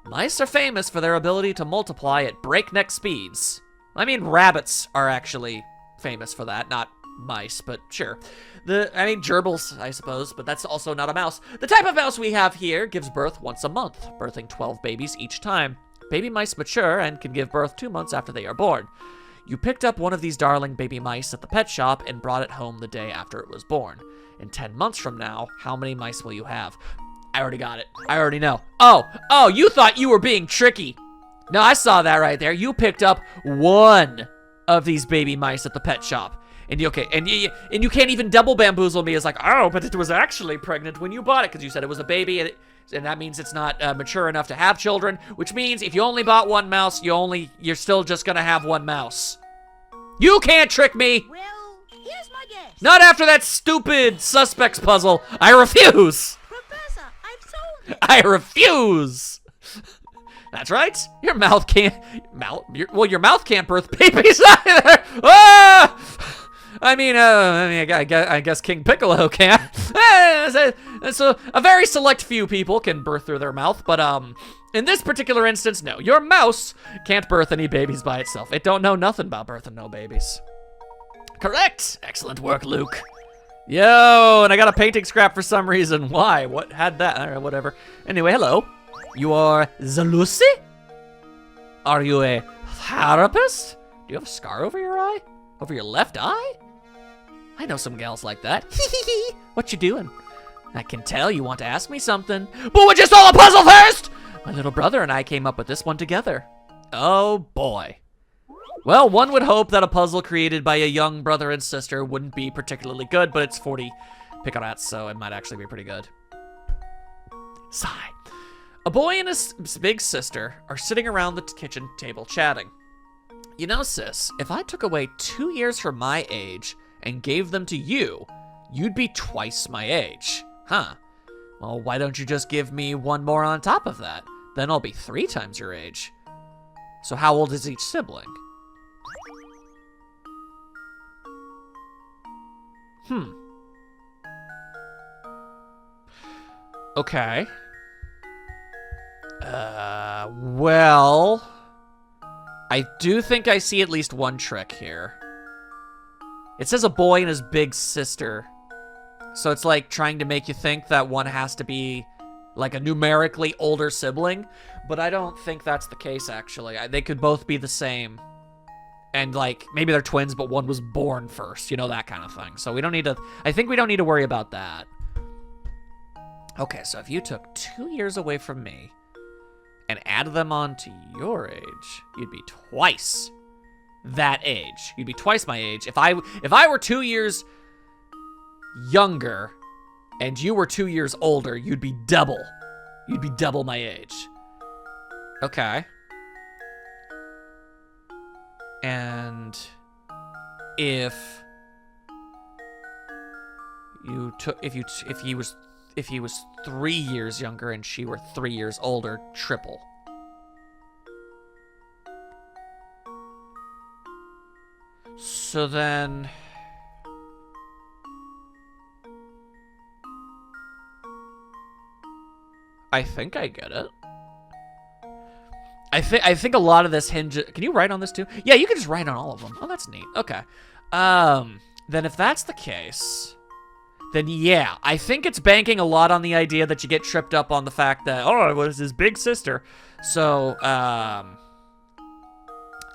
Mice are famous for their ability to multiply at breakneck speeds. I mean, rabbits are actually famous for that, not mice, but sure. Gerbils, I suppose, but that's also not a mouse. The type of mouse we have here gives birth once a month, birthing 12 babies each time. Baby mice mature and can give birth 2 months after they are born. You picked up one of these darling baby mice at the pet shop and brought it home the day after it was born. In 10 months from now, how many mice will you have? I already got it. I already know. Oh, you thought you were being tricky. No, I saw that right there. You picked up one of these baby mice at the pet shop. And you can't even double bamboozle me as like, oh, but it was actually pregnant when you bought it because you said it was a baby, and that means it's not mature enough to have children, which means if you only bought one mouse, you're still just gonna have one mouse. You can't trick me! Well, here's my guess. Not after that stupid suspects puzzle. I refuse! Professor, I've told you. I refuse! That's right. Your mouth can't... your mouth can't birth babies either! Ah! I guess King Piccolo can. So a very select few people can birth through their mouth, but in this particular instance, no. Your mouse can't birth any babies by itself. It don't know nothing about birthing no babies. Correct. Excellent work, Luke. Yo, and I got a painting scrap for some reason. Why? What had that? All right, whatever. Anyway, hello. You are Zalusi? Are you a therapist? Do you have a scar over your eye? Over your left eye? I know some gals like that. What you doing? I can tell you want to ask me something. But we'll just solve a puzzle first! My little brother and I came up with this one together. Oh boy. Well, one would hope that a puzzle created by a young brother and sister wouldn't be particularly good, but it's 40 picarats, so it might actually be pretty good. Sigh. A boy and his big sister are sitting around the kitchen table chatting. You know, sis, if I took away 2 years from my age and gave them to you, you'd be twice my age. Huh. Well, why don't you just give me one more on top of that? Then I'll be 3 times your age. So how old is each sibling? Okay. Well, I do think I see at least one trick here. It says a boy and his big sister. So it's like trying to make you think that one has to be like a numerically older sibling, but I don't think that's the case, actually. They could both be the same. And like, maybe they're twins, but one was born first, you know, that kind of thing. So we don't need to, I think we don't need to worry about that. Okay, so if you took 2 years away from me and added them on to your age, you'd be twice that age. You'd be twice my age. If I were 2 years younger and you were 2 years older, you'd be double. You'd be double my age. Okay. And if he was 3 years younger and she were 3 years older, triple. So then I think I get it. I think a lot of this hinges. Can you write on this too? Yeah, you can just write on all of them. Oh, that's neat. Okay. Then if that's the case, then yeah, I think it's banking a lot on the idea that you get tripped up on the fact that, oh, it was his big sister. So,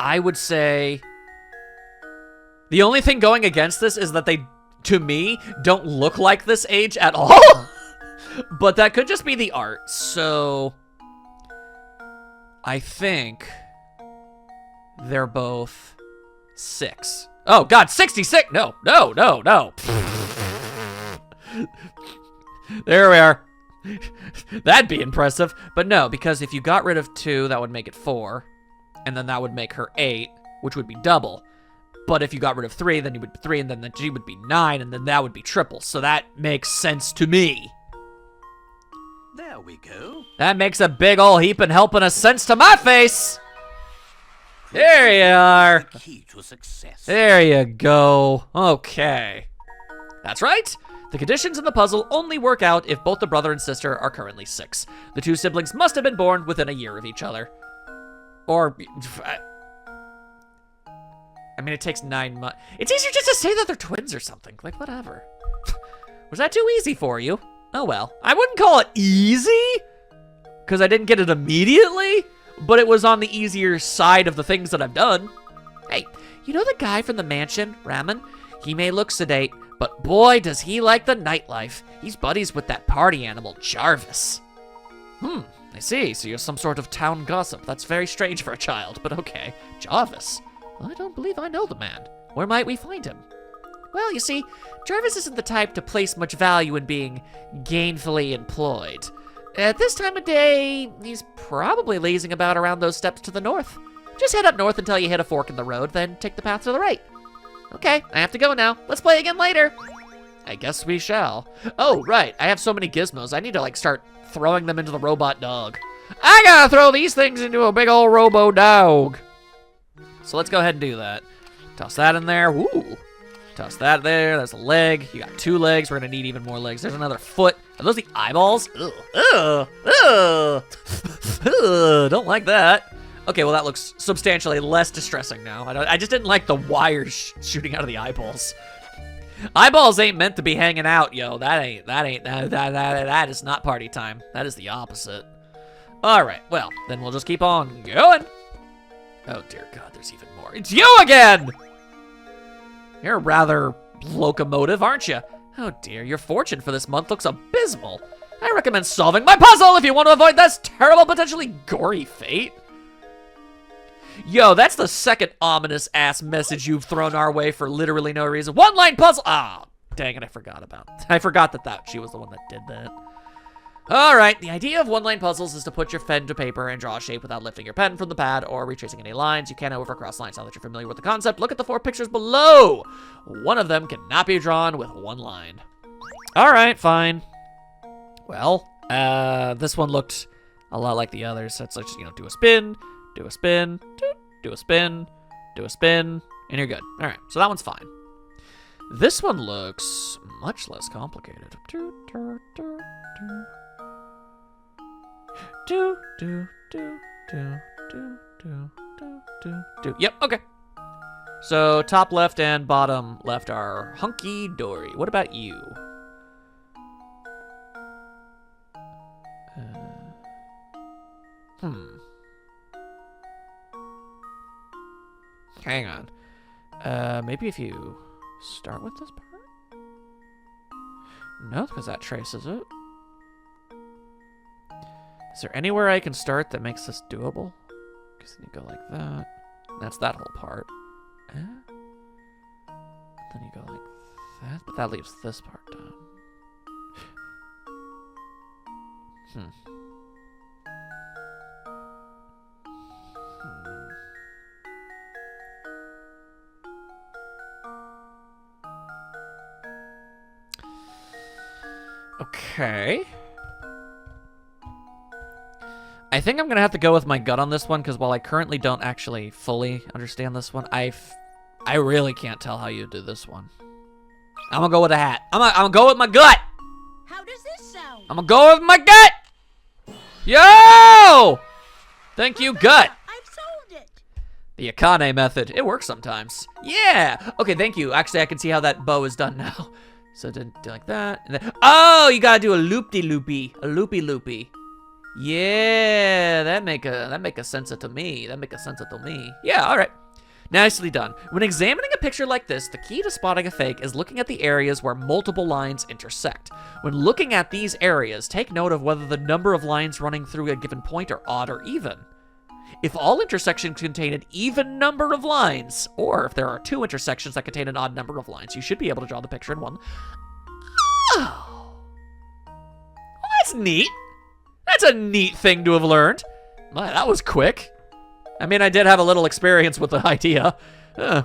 I would say the only thing going against this is that they, to me, don't look like this age at all. But that could just be the art. So, I think they're both 6. Oh, God, 66. No. There we are. That'd be impressive. But no, because if you got rid of 2, that would make it 4. And then that would make her 8, which would be double. But if you got rid of 3, then you would be 3, and then the G would be 9, and then that would be triple. So that makes sense to me. There we go. That makes a big ol' heapin' helping of sense to my face. There you are. The key to success. There you go. Okay. That's right. The conditions in the puzzle only work out if both the brother and sister are currently 6. The 2 siblings must have been born within a year of each other. Or, I mean, it takes 9 months. It's easier just to say that they're twins or something. Like, whatever. Was that too easy for you? Oh, well. I wouldn't call it easy, because I didn't get it immediately, but it was on the easier side of the things that I've done. Hey, you know the guy from the mansion, Ramen? He may look sedate, but boy, does he like the nightlife. He's buddies with that party animal, Jarvis. I see. So you're some sort of town gossip. That's very strange for a child, but okay. Jarvis? I don't believe I know the man. Where might we find him? Well, you see, Jarvis isn't the type to place much value in being gainfully employed. At this time of day, he's probably lazing about around those steps to the north. Just head up north until you hit a fork in the road, then take the path to the right. Okay, I have to go now. Let's play again later. I guess we shall. Oh, right, I have so many gizmos. I need to, like, start throwing them into the robot dog. I gotta throw these things into a big old robo dog. So let's go ahead and do that. Toss that in there. Woo! Toss that there. There's a leg. You got 2 legs. We're gonna need even more legs. There's another foot. Are those the eyeballs? Ugh. Ugh. Ugh. Ugh. Don't like that. Okay, well that looks substantially less distressing now. I just didn't like the wires shooting out of the eyeballs. Eyeballs ain't meant to be hanging out, yo. That is not party time. That is the opposite. All right, well, then we'll just keep on going. Oh dear God, there's even more. It's you again! You're rather locomotive, aren't you? Oh dear, your fortune for this month looks abysmal. I recommend solving my puzzle if you want to avoid this terrible, potentially gory fate. Yo, that's the second ominous-ass message you've thrown our way for literally no reason. One-line puzzle! Ah, dang it, I forgot that she was the one that did that. All right, the idea of one-line puzzles is to put your pen to paper and draw a shape without lifting your pen from the pad or retracing any lines. You can't overcross lines. Now that you're familiar with the concept, look at the 4 pictures below. One of them cannot be drawn with one line. All right, fine. Well, this one looked a lot like the others. So it's like, you know, do a spin, do a spin, do a spin, do a spin, and you're good. All right, so that one's fine. This one looks much less complicated. Yep, okay. So top left and bottom left are hunky-dory. What about you? Hang on. Maybe if you start with this part? No, because that traces it. Is there anywhere I can start that makes this doable? Because then you go like that. That's that whole part. Then you go like that, but that leaves this part done. Okay. I think I'm gonna have to go with my gut on this one, because while I currently don't actually fully understand this one, I really can't tell how you do this one. I'm gonna go with a hat. I'm gonna go with my gut. How does this sound? I'm gonna go with my gut. Yo! Thank you, gut. I've solved it. The Akane method. It works sometimes. Yeah. Okay, thank you. Actually, I can see how that bow is done now. So do like that. And then, oh, you gotta do a loop-de-loopy. A loopy-loopy. Yeah, that make a sense to me. That make a sense to me. Yeah, all right. Nicely done. When examining a picture like this, the key to spotting a fake is looking at the areas where multiple lines intersect. When looking at these areas, take note of whether the number of lines running through a given point are odd or even. If all intersections contain an even number of lines, or if there are 2 intersections that contain an odd number of lines, you should be able to draw the picture in one. Oh. Well, that's neat. That's a neat thing to have learned. My, that was quick. I mean, I did have a little experience with the idea.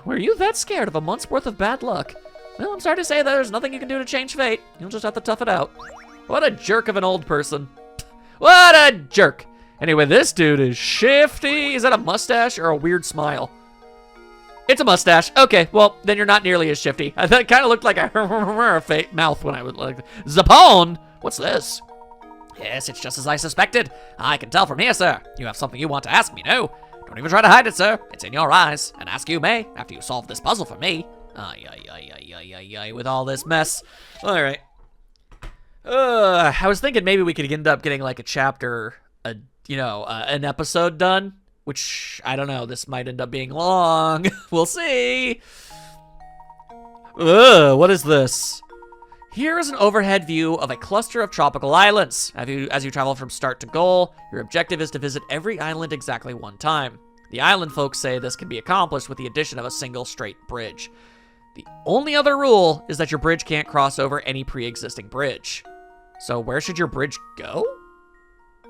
Were you that scared of a month's worth of bad luck? Well, I'm sorry to say that there's nothing you can do to change fate. You'll just have to tough it out. What a jerk of an old person. What a jerk. Anyway, this dude is shifty. Is that a mustache or a weird smile? It's a mustache. Okay, well, then you're not nearly as shifty. I thought it kind of looked like a fake mouth when I was like, Zapone? What's this? Yes, it's just as I suspected. I can tell from here, sir. You have something you want to ask me, no? Don't even try to hide it, sir. It's in your eyes. And ask you may, after you solve this puzzle for me. Ay, with all this mess. All right. I was thinking maybe we could end up getting like a chapter, an episode done. Which, I don't know, this might end up being long. We'll see. What is this? Here is an overhead view of a cluster of tropical islands. As you travel from start to goal, your objective is to visit every island exactly one time. The island folks say this can be accomplished with the addition of a single straight bridge. The only other rule is that your bridge can't cross over any pre-existing bridge. So where should your bridge go?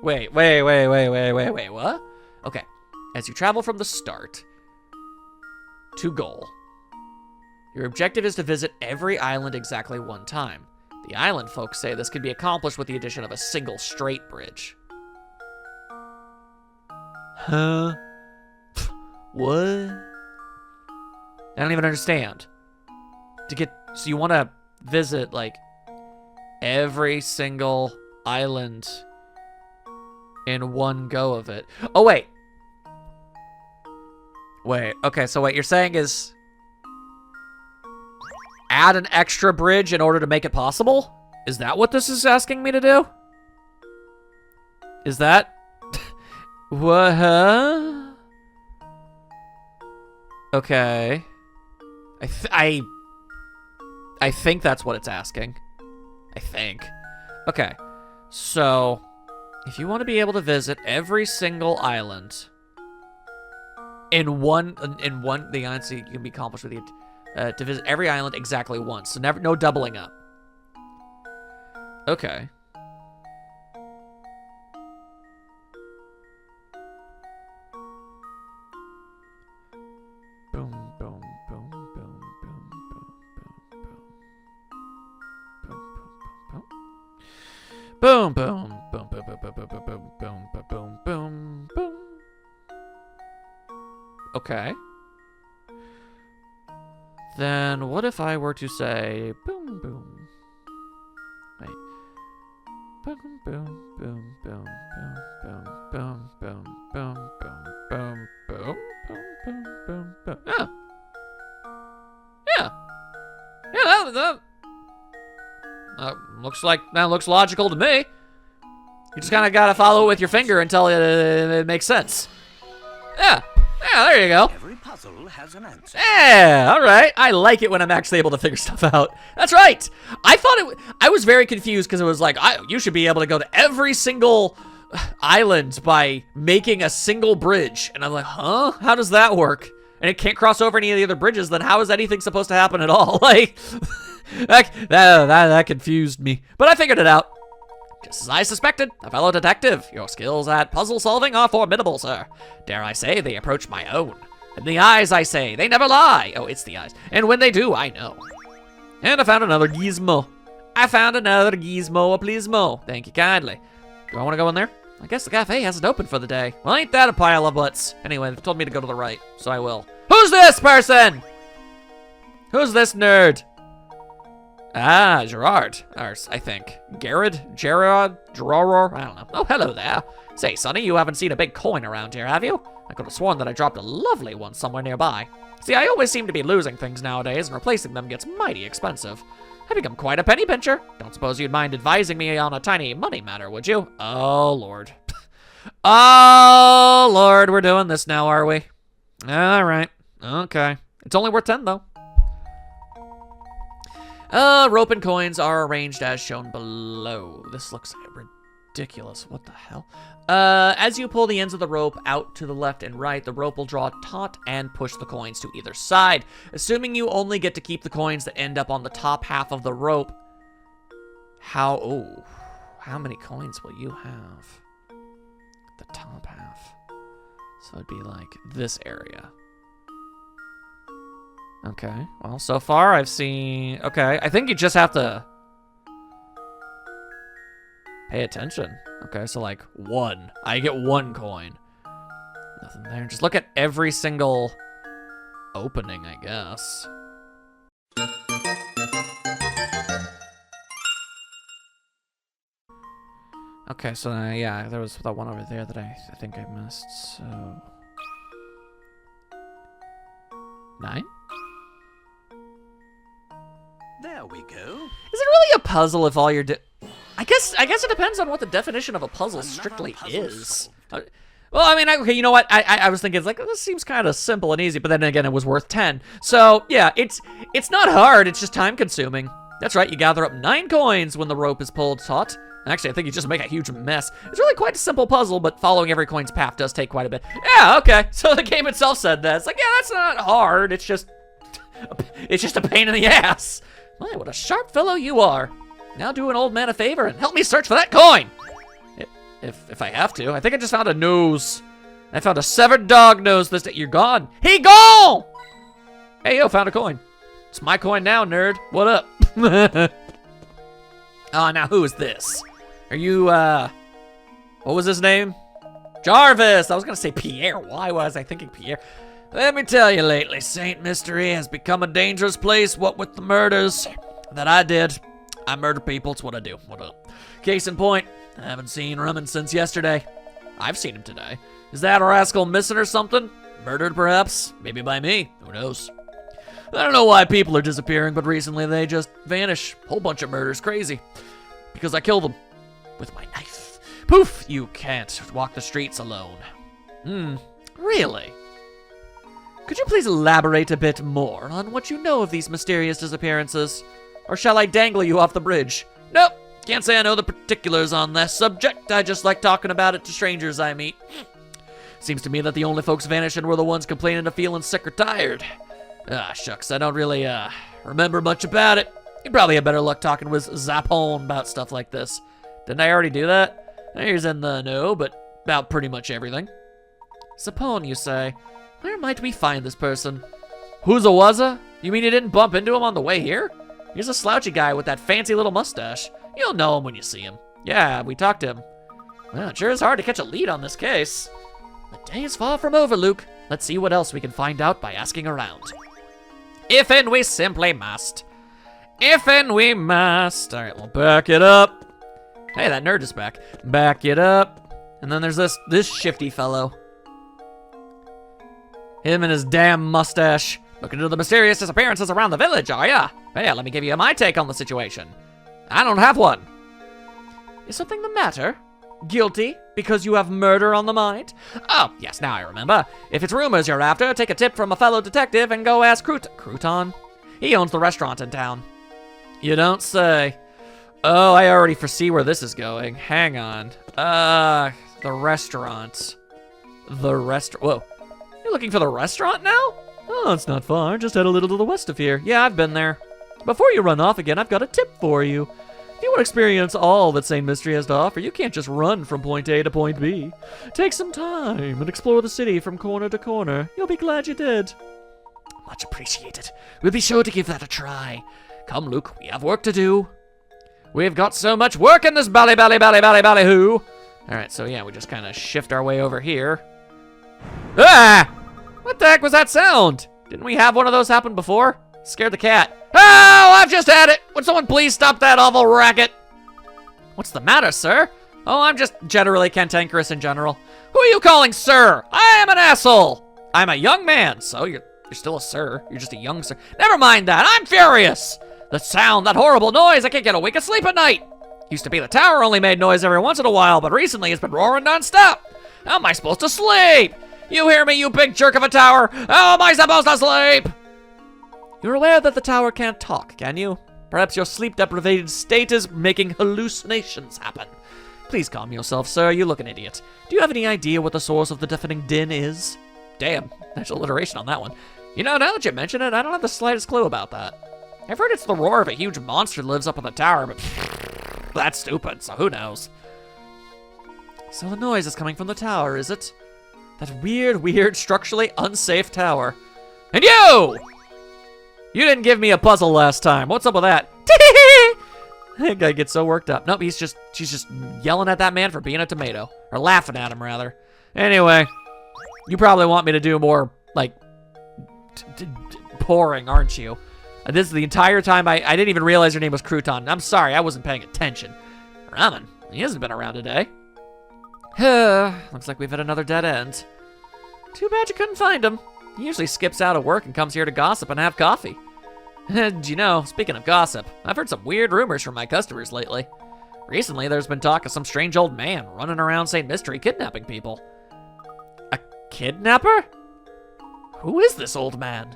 Wait, what? Okay, as you travel from the start to goal, your objective is to visit every island exactly one time. The island folks say this can be accomplished with the addition of a single straight bridge. Huh? What? I don't even understand. So you want to visit, like, every single island in one go of it. Oh, wait. Okay, so what you're saying is add an extra bridge in order to make it possible? Is that what this is asking me to do? Is that? What? Huh? Okay. I think that's what it's asking. I think. Okay. So, if you want to be able to visit every single island in one, the island can be accomplished with you. To visit every island exactly once. So no doubling up. Okay. Boom, boom, boom, boom, boom, boom, boom, boom, boom, boom, boom, boom, boom, boom, boom, boom, boom, boom, boom. Okay. Then what if I were to say boom boom? Wait. Boom boom boom boom boom boom boom boom boom boom boom boom boom boom. Yeah. Yeah. Yeah, that looks logical to me. You just kind of gotta follow it with your finger until it makes sense. Yeah. Yeah, there you go. Every puzzle has an answer. Yeah, all right. I like it when I'm actually able to figure stuff out. That's right. I was very confused because it was like, you should be able to go to every single island by making a single bridge. And I'm like, huh? How does that work? And it can't cross over any of the other bridges, then how is anything supposed to happen at all? Like, that confused me. But I figured it out. Just as I suspected, a fellow detective, your skills at puzzle solving are formidable, sir. Dare I say, they approach my own. And the eyes, I say, they never lie. Oh, it's the eyes. And when they do, I know. And I found another gizmo. Pleasemo. Thank you kindly. Do I want to go in there? I guess the cafe hasn't opened for the day. Well, ain't that a pile of butts? Anyway, they told me to go to the right, so I will. Who's this person? Who's this nerd? Ah, Gerard. Or, I think. Gerard? Gerard? Gerard? I don't know. Oh, hello there. Say, Sonny, you haven't seen a big coin around here, have you? I could have sworn that I dropped a lovely one somewhere nearby. See, I always seem to be losing things nowadays, and replacing them gets mighty expensive. I've become quite a penny pincher. Don't suppose you'd mind advising me on a tiny money matter, would you? Oh, Lord. Oh, Lord, we're doing this now, are we? All right. Okay. It's only worth 10, though. Rope and coins are arranged as shown below. This looks ridiculous. What the hell? As you pull the ends of the rope out to the left and right, the rope will draw taut and push the coins to either side. Assuming you only get to keep the coins that end up on the top half of the rope. How many coins will you have? The top half. So it'd be like this area. Okay, well, so far I've seen... Okay, I think you just have to... pay attention. Okay, so like 1. I get 1 coin. Nothing there. Just look at every single opening, I guess. Okay, so yeah, there was that one over there that I think I missed, so... 9? There we go. Is it really a puzzle if all you're I guess it depends on what the definition of a puzzle strictly is. Well, I mean, okay, you know what? I was thinking, it's like, this seems kind of simple and easy, but then again, it was worth 10. So, yeah, it's not hard, it's just time-consuming. That's right, you gather up 9 coins when the rope is pulled taut. Actually, I think you just make a huge mess. It's really quite a simple puzzle, but following every coin's path does take quite a bit. Yeah, okay, so the game itself said that. It's like, yeah, that's not hard, it's just a pain in the ass. My, what a sharp fellow you are. Now do an old man a favor and help me search for that coin. If I have to. I think I just found a nose. I found a severed dog nose. You're gone. He gone! Hey, yo, found a coin. It's my coin now, nerd. What up? Oh, now who is this? Are you, what was his name? Jarvis! I was gonna say Pierre. Why was I thinking Pierre? Let me tell you lately, St. Mystery has become a dangerous place, what with the murders that I did. I murder people, it's what I do. What up? Case in point, I haven't seen Rumman since yesterday. I've seen him today. Is that rascal missing or something? Murdered, perhaps? Maybe by me. Who knows? I don't know why people are disappearing, but recently they just vanish. Whole bunch of murders. Crazy. Because I killed them. With my knife. Poof! You can't walk the streets alone. Really? Could you please elaborate a bit more on what you know of these mysterious disappearances? Or shall I dangle you off the bridge? Nope. Can't say I know the particulars on this subject. I just like talking about it to strangers I meet. Seems to me that the only folks vanishing were the ones complaining of feeling sick or tired. Ah, shucks, I don't really, remember much about it. You'd probably have better luck talking with Zapone about stuff like this. Didn't I already do that? He's in the know, but about pretty much everything. Zapone, you say? Where might we find this person? Who's a wazza? You mean you didn't bump into him on the way here? He's a slouchy guy with that fancy little mustache. You'll know him when you see him. Yeah, we talked to him. Well, it sure is hard to catch a lead on this case. The day is far from over, Luke. Let's see what else we can find out by asking around. If and we simply must. If and we must. All right, we'll back it up. Hey, that nerd is back. Back it up. And then there's this shifty fellow. Him and his damn mustache. Looking into the mysterious disappearances around the village, are ya? Hey, let me give you my take on the situation. I don't have one. Is something the matter? Guilty because you have murder on the mind? Oh, yes, now I remember. If it's rumors you're after, take a tip from a fellow detective and go ask Crouton. He owns the restaurant in town. You don't say. Oh, I already foresee where this is going. Hang on. The restaurant. Whoa. You're looking for the restaurant now? Oh, it's not far. Just head a little to the west of here. Yeah, I've been there. Before you run off again, I've got a tip for you. If you want to experience all that St. Mystery has to offer, you can't just run from point A to point B. Take some time and explore the city from corner to corner. You'll be glad you did. Much appreciated. We'll be sure to give that a try. Come, Luke, we have work to do. We've got so much work in this ballyhoo. Alright, so yeah, we just kind of shift our way over here. Ah! What the heck was that sound? Didn't we have one of those happen before? Scared the cat. Oh, I've just had it. Would someone please stop that awful racket? What's the matter, sir? Oh, I'm just generally cantankerous in general. Who are you calling sir? I am an asshole. I'm a young man, so you're still a sir. You're just a young sir. Never mind that. I'm furious. The sound, that horrible noise. I can't get a wink of sleep at night. Used to be the tower only made noise every once in a while, but recently it's been roaring nonstop. How am I supposed to sleep? You hear me, you big jerk of a tower? How am I supposed to sleep? You're aware that the tower can't talk, can you? Perhaps your sleep-deprived state is making hallucinations happen. Please calm yourself, sir. You look an idiot. Do you have any idea what the source of the deafening din is? Damn, there's alliteration on that one. You know, now that you mention it, I don't have the slightest clue about that. I've heard it's the roar of a huge monster that lives up in the tower, but that's stupid, so who knows? So the noise is coming from the tower, is it? That weird, structurally unsafe tower. And you! You didn't give me a puzzle last time. What's up with that? That guy gets so worked up. Nope, she's just yelling at that man for being a tomato. Or laughing at him, rather. Anyway, you probably want me to do more, like, pouring, aren't you? This is the entire time I didn't even realize her name was Crouton. I'm sorry, I wasn't paying attention. Ramen, he hasn't been around today. Looks like we've hit another dead end. Too bad you couldn't find him. He usually skips out of work and comes here to gossip and have coffee. And you know, speaking of gossip, I've heard some weird rumors from my customers lately. Recently, there's been talk of some strange old man running around St. Mystery kidnapping people. A kidnapper? Who is this old man?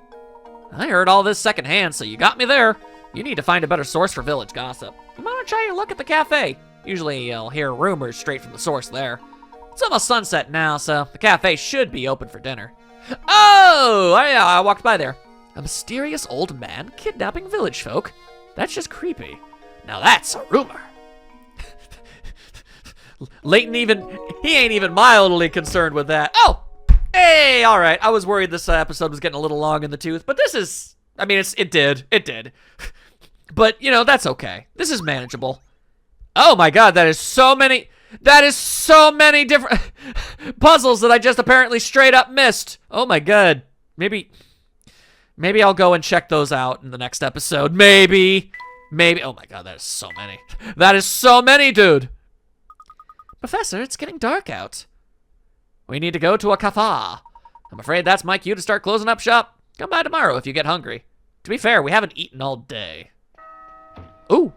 I heard all this secondhand, so you got me there. You need to find a better source for village gossip. You might want to try your luck at the cafe. Usually you'll hear rumors straight from the source there. It's almost sunset now, so the cafe should be open for dinner. Oh, yeah, I walked by there. A mysterious old man kidnapping village folk? That's just creepy. Now that's a rumor. Layton he ain't even mildly concerned with that. Oh, hey, all right. I was worried this episode was getting a little long in the tooth, but this is, I mean, it did. But, you know, that's okay. This is manageable. Oh my God, that is so many different puzzles that I just apparently straight up missed. Oh my God. Maybe I'll go and check those out in the next episode. Maybe. Oh my God, that is so many. That is so many, dude. Professor, it's getting dark out. We need to go to a cafe. I'm afraid that's my cue to start closing up shop. Come by tomorrow if you get hungry. To be fair, we haven't eaten all day. Ooh.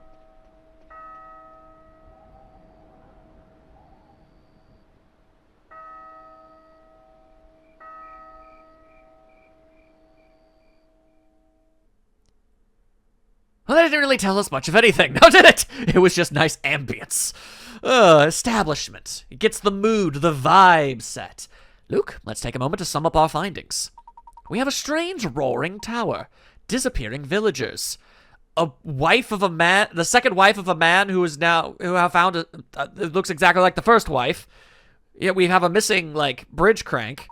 Well, that didn't really tell us much of anything, now did it? It was just nice ambience. Establishment. It gets the mood, the vibe set. Luke, let's take a moment to sum up our findings. We have a strange roaring tower, disappearing villagers, a wife of a man, the second wife of a man who have found it looks exactly like the first wife. Yet we have a missing, like, bridge crank,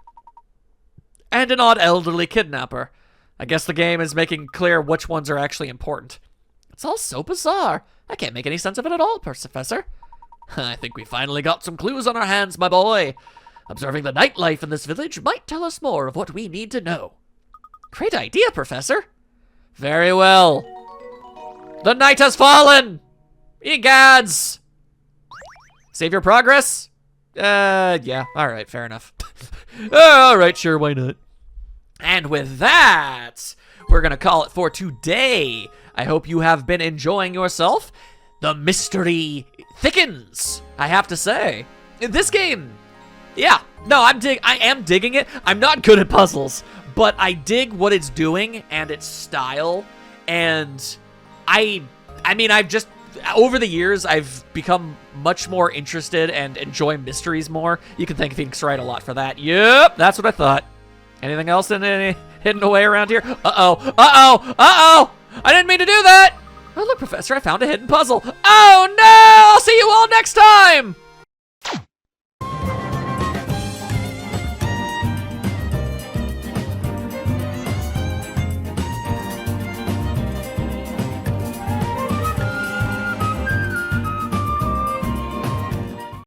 and an odd elderly kidnapper. I guess the game is making clear which ones are actually important. It's all so bizarre. I can't make any sense of it at all, Professor. I think we finally got some clues on our hands, my boy. Observing the nightlife in this village might tell us more of what we need to know. Great idea, Professor. Very well. The night has fallen! Egads! Save your progress? Yeah. Alright, fair enough. Alright, sure, why not? And with that, we're gonna call it for today. I hope you have been enjoying yourself. The mystery thickens, I have to say. In this game, yeah, no, I am digging it. I'm not good at puzzles, but I dig what it's doing and its style. And I mean, over the years, I've become much more interested and enjoy mysteries more. You can thank Phoenix Wright a lot for that. Yep, that's what I thought. Anything else hidden away around here? Uh-oh. I didn't mean to do that. Oh, look, Professor, I found a hidden puzzle. Oh, no! I'll see you all next time!